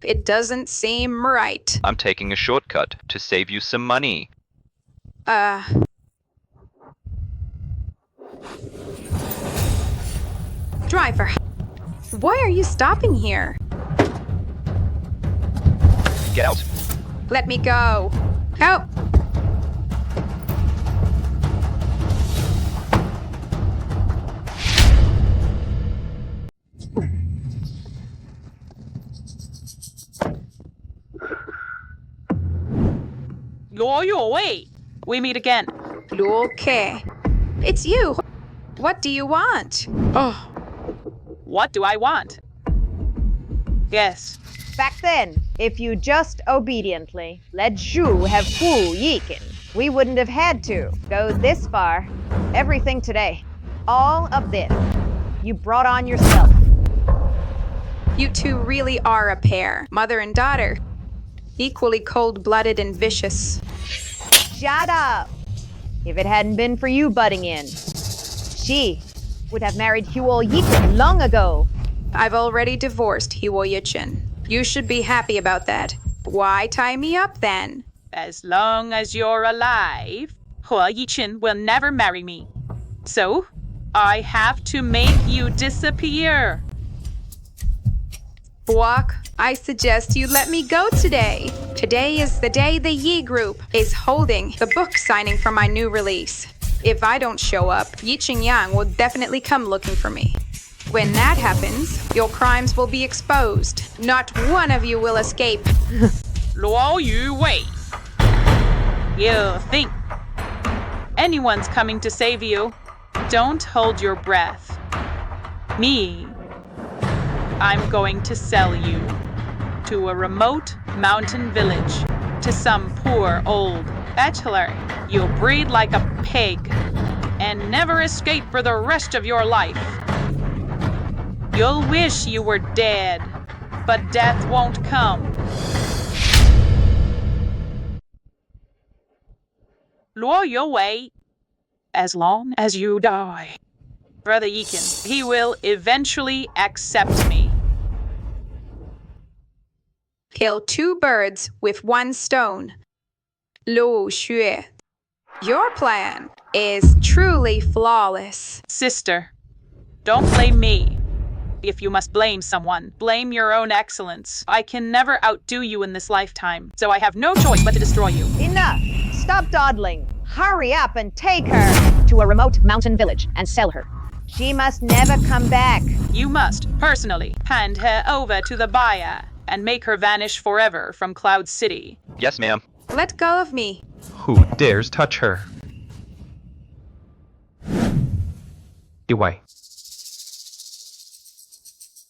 It doesn't seem right. I'm taking a shortcut to save you some money. Driver, why are you stopping here? Get out. Let me go. Help! Wait. We meet again. Okay. It's you. What do you want? Oh. What do I want? Yes. Back then, if you just obediently let Zhu have Fu Yikin, we wouldn't have had to go this far. Everything today, all of this, you brought on yourself. You two really are a pair, mother and daughter. Equally cold-blooded and vicious. Shut up! If it hadn't been for you butting in, she would have married Huo Yikin long ago. I've already divorced Huo Yichin. You should be happy about that. Why tie me up then? As long as you're alive, Huo Yichin will never marry me. So, I have to make you disappear. Walk, I suggest you let me go today. Today is the day the Yi Group is holding the book signing for my new release. If I don't show up, Yiqing Yang will definitely come looking for me. When that happens, your crimes will be exposed. Not one of you will escape. Luo Yu Wei. You think anyone's coming to save you? Don't hold your breath. Me, I'm going to sell you to a remote mountain village, to some poor old bachelor. You'll breed like a pig and never escape for the rest of your life. You'll wish you were dead, but death won't come. Luo Yuwei, as long as you die. Brother Yikin, he will eventually accept me. Kill two birds with one stone. Lu Xue. Your plan is truly flawless. Sister, don't blame me. If you must blame someone, blame your own excellence. I can never outdo you in this lifetime, so I have no choice but to destroy you. Enough! Stop dawdling. Hurry up and take her to a remote mountain village and sell her. She must never come back. You must, personally, hand her over to the buyer and make her vanish forever from Cloud City. Yes, ma'am. Let go of me. Who dares touch her? Why?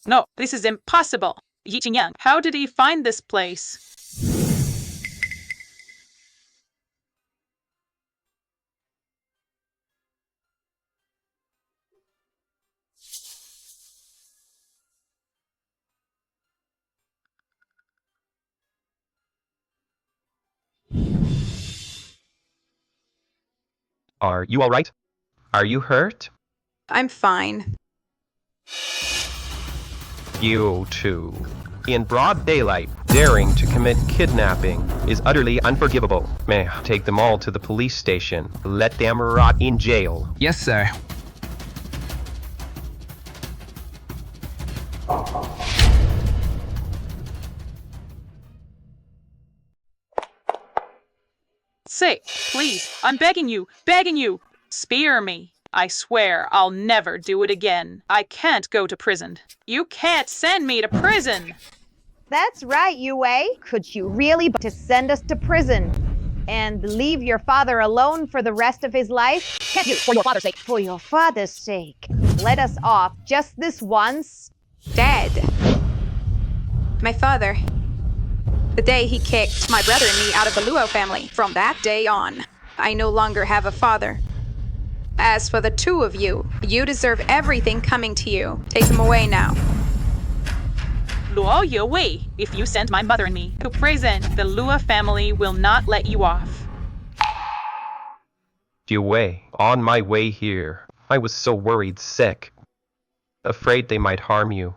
No, this is impossible. Yiqing Yang, how did he find this place? Are you all right? Are you hurt? I'm fine. You two, in broad daylight, daring to commit kidnapping is utterly unforgivable. May I take them all to the police station. Let them rot in jail. Yes, sir. Say, please, I'm begging you, spare me. I swear I'll never do it again. I can't go to prison. You can't send me to prison. That's right, Yue. Could you really to send us to prison and leave your father alone for the rest of his life? Can't you, for your father's sake? For your father's sake. Let us off just this once. Dead. My father. The day he kicked my brother and me out of the Luo family. From that day on, I no longer have a father. As for the two of you, you deserve everything coming to you. Take them away now. Luo Yuwei, if you send my mother and me to prison, the Luo family will not let you off. Yue, on my way here, I was so worried sick. Afraid they might harm you.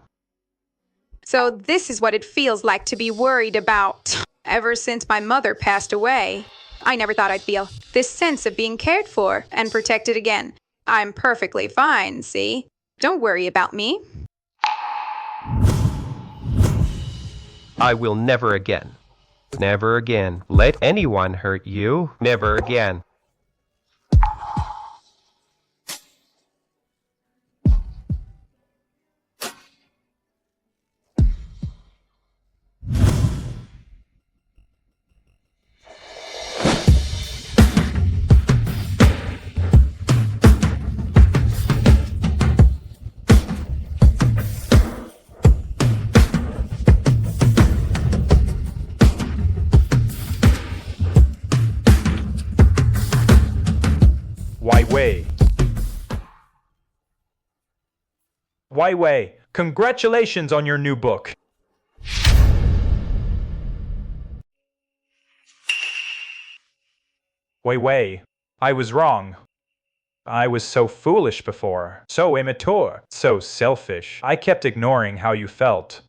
So this is what it feels like to be worried about. Ever since my mother passed away, I never thought I'd feel this sense of being cared for and protected again. I'm perfectly fine, see? Don't worry about me. I will never again. Never again. Let anyone hurt you. Never again. Wai Wei, congratulations on your new book. Wai Wei, I was wrong. I was so foolish before, so immature, so selfish. I kept ignoring how you felt.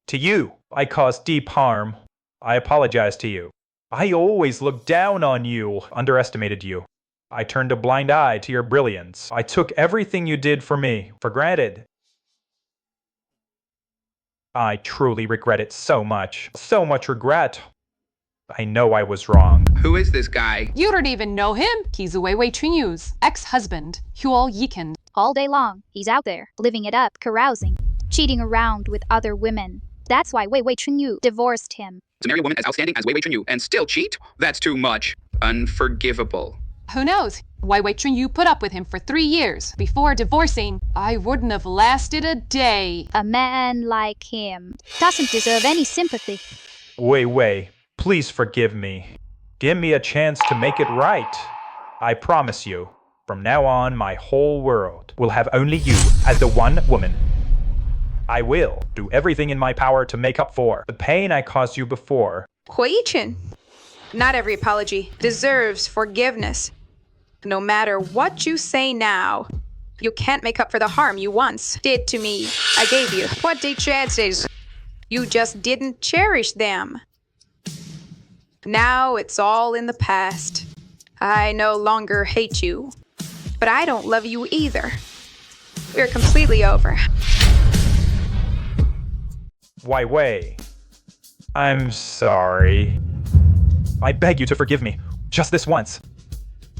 To you, I caused deep harm. I apologize to you. I always looked down on you, underestimated you. I turned a blind eye to your brilliance. I took everything you did for me for granted. I truly regret it so much. So much regret. I know I was wrong. Who is this guy? You don't even know him. He's Wei Wei Chunyu's ex-husband, Huol Yikin. All day long, he's out there, living it up, carousing, cheating around with other women. That's why Wei Wei Chunyu divorced him. To marry a woman as outstanding as Wei Wei Chunyu and still cheat? That's too much. Unforgivable. Who knows? Wei Wei Chunyu put up with him for 3 years. Before divorcing, I wouldn't have lasted a day. A man like him doesn't deserve any sympathy. Wei Wei, please forgive me. Give me a chance to make it right. I promise you, from now on, my whole world will have only you as the one woman. I will do everything in my power to make up for the pain I caused you before. Hui-chin, not every apology deserves forgiveness. No matter what you say now, you can't make up for the harm you once did to me. I gave you what they chances. You just didn't cherish them. Now it's all in the past. I no longer hate you, but I don't love you either. We're completely over. Wai Wei, I'm sorry. I beg you to forgive me, just this once.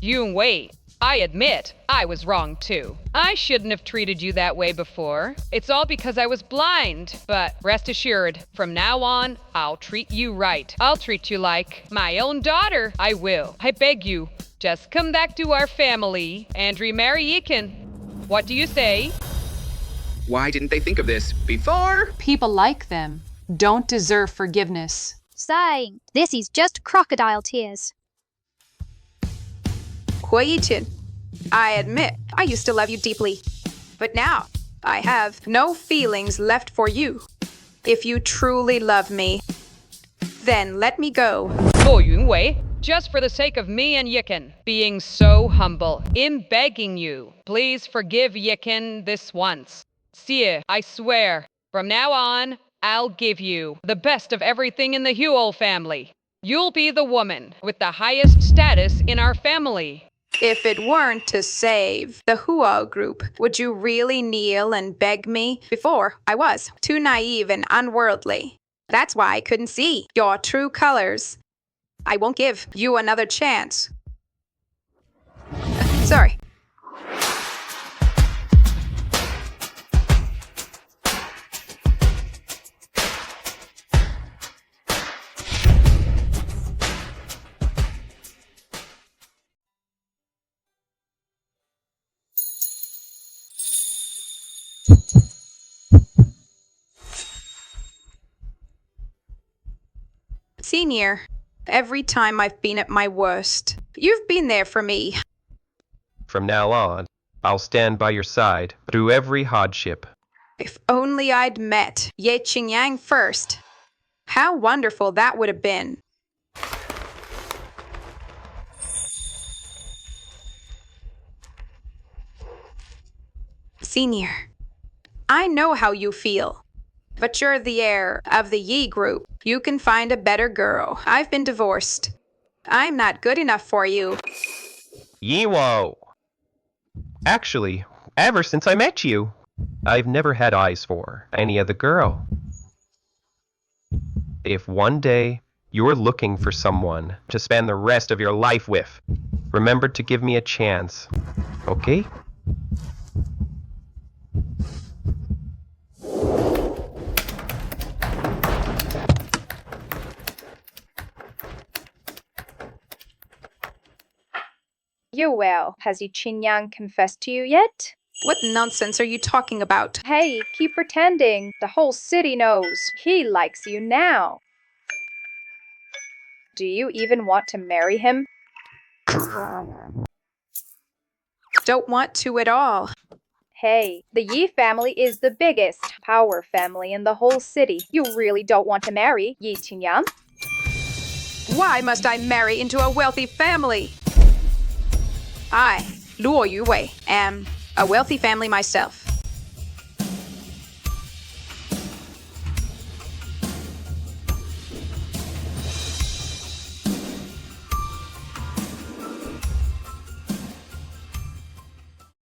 Yun Wei, I admit I was wrong too. I shouldn't have treated you that way before. It's all because I was blind. But rest assured, from now on, I'll treat you right. I'll treat you like my own daughter. I will. I beg you, just come back to our family and remarry Yikin. What do you say? Why didn't they think of this before? People like them don't deserve forgiveness. Sighing, this is just crocodile tears. Hui-chin, I admit I used to love you deeply, but now I have no feelings left for you. If you truly love me, then let me go. Bo Yun Wei, just for the sake of me and Yikin, being so humble, in begging you, please forgive Yikin this once. Seer, I swear, from now on, I'll give you the best of everything in the Huol family. You'll be the woman with the highest status in our family. If it weren't to save the Huo group, would you really kneel and beg me? Before, I was too naive and unworldly. That's why I couldn't see your true colors. I won't give you another chance. Sorry. Senior, every time I've been at my worst, you've been there for me. From now on, I'll stand by your side through every hardship. If only I'd met Ye Qingyang first. How wonderful that would have been. Senior, I know how you feel. But you're the heir of the Yi group. You can find a better girl. I've been divorced. I'm not good enough for you. Yiwo! Actually, ever since I met you, I've never had eyes for any other girl. If one day you're looking for someone to spend the rest of your life with, remember to give me a chance, okay? Well, has Yang confessed to you yet? What nonsense are you talking about? Hey, keep pretending. The whole city knows. He likes you now. Do you even want to marry him? Don't want to at all. Hey, the Yi family is the biggest power family in the whole city. You really don't want to marry Yi Qingyang? Why must I marry into a wealthy family? I, Luo Yuwei, am a wealthy family myself.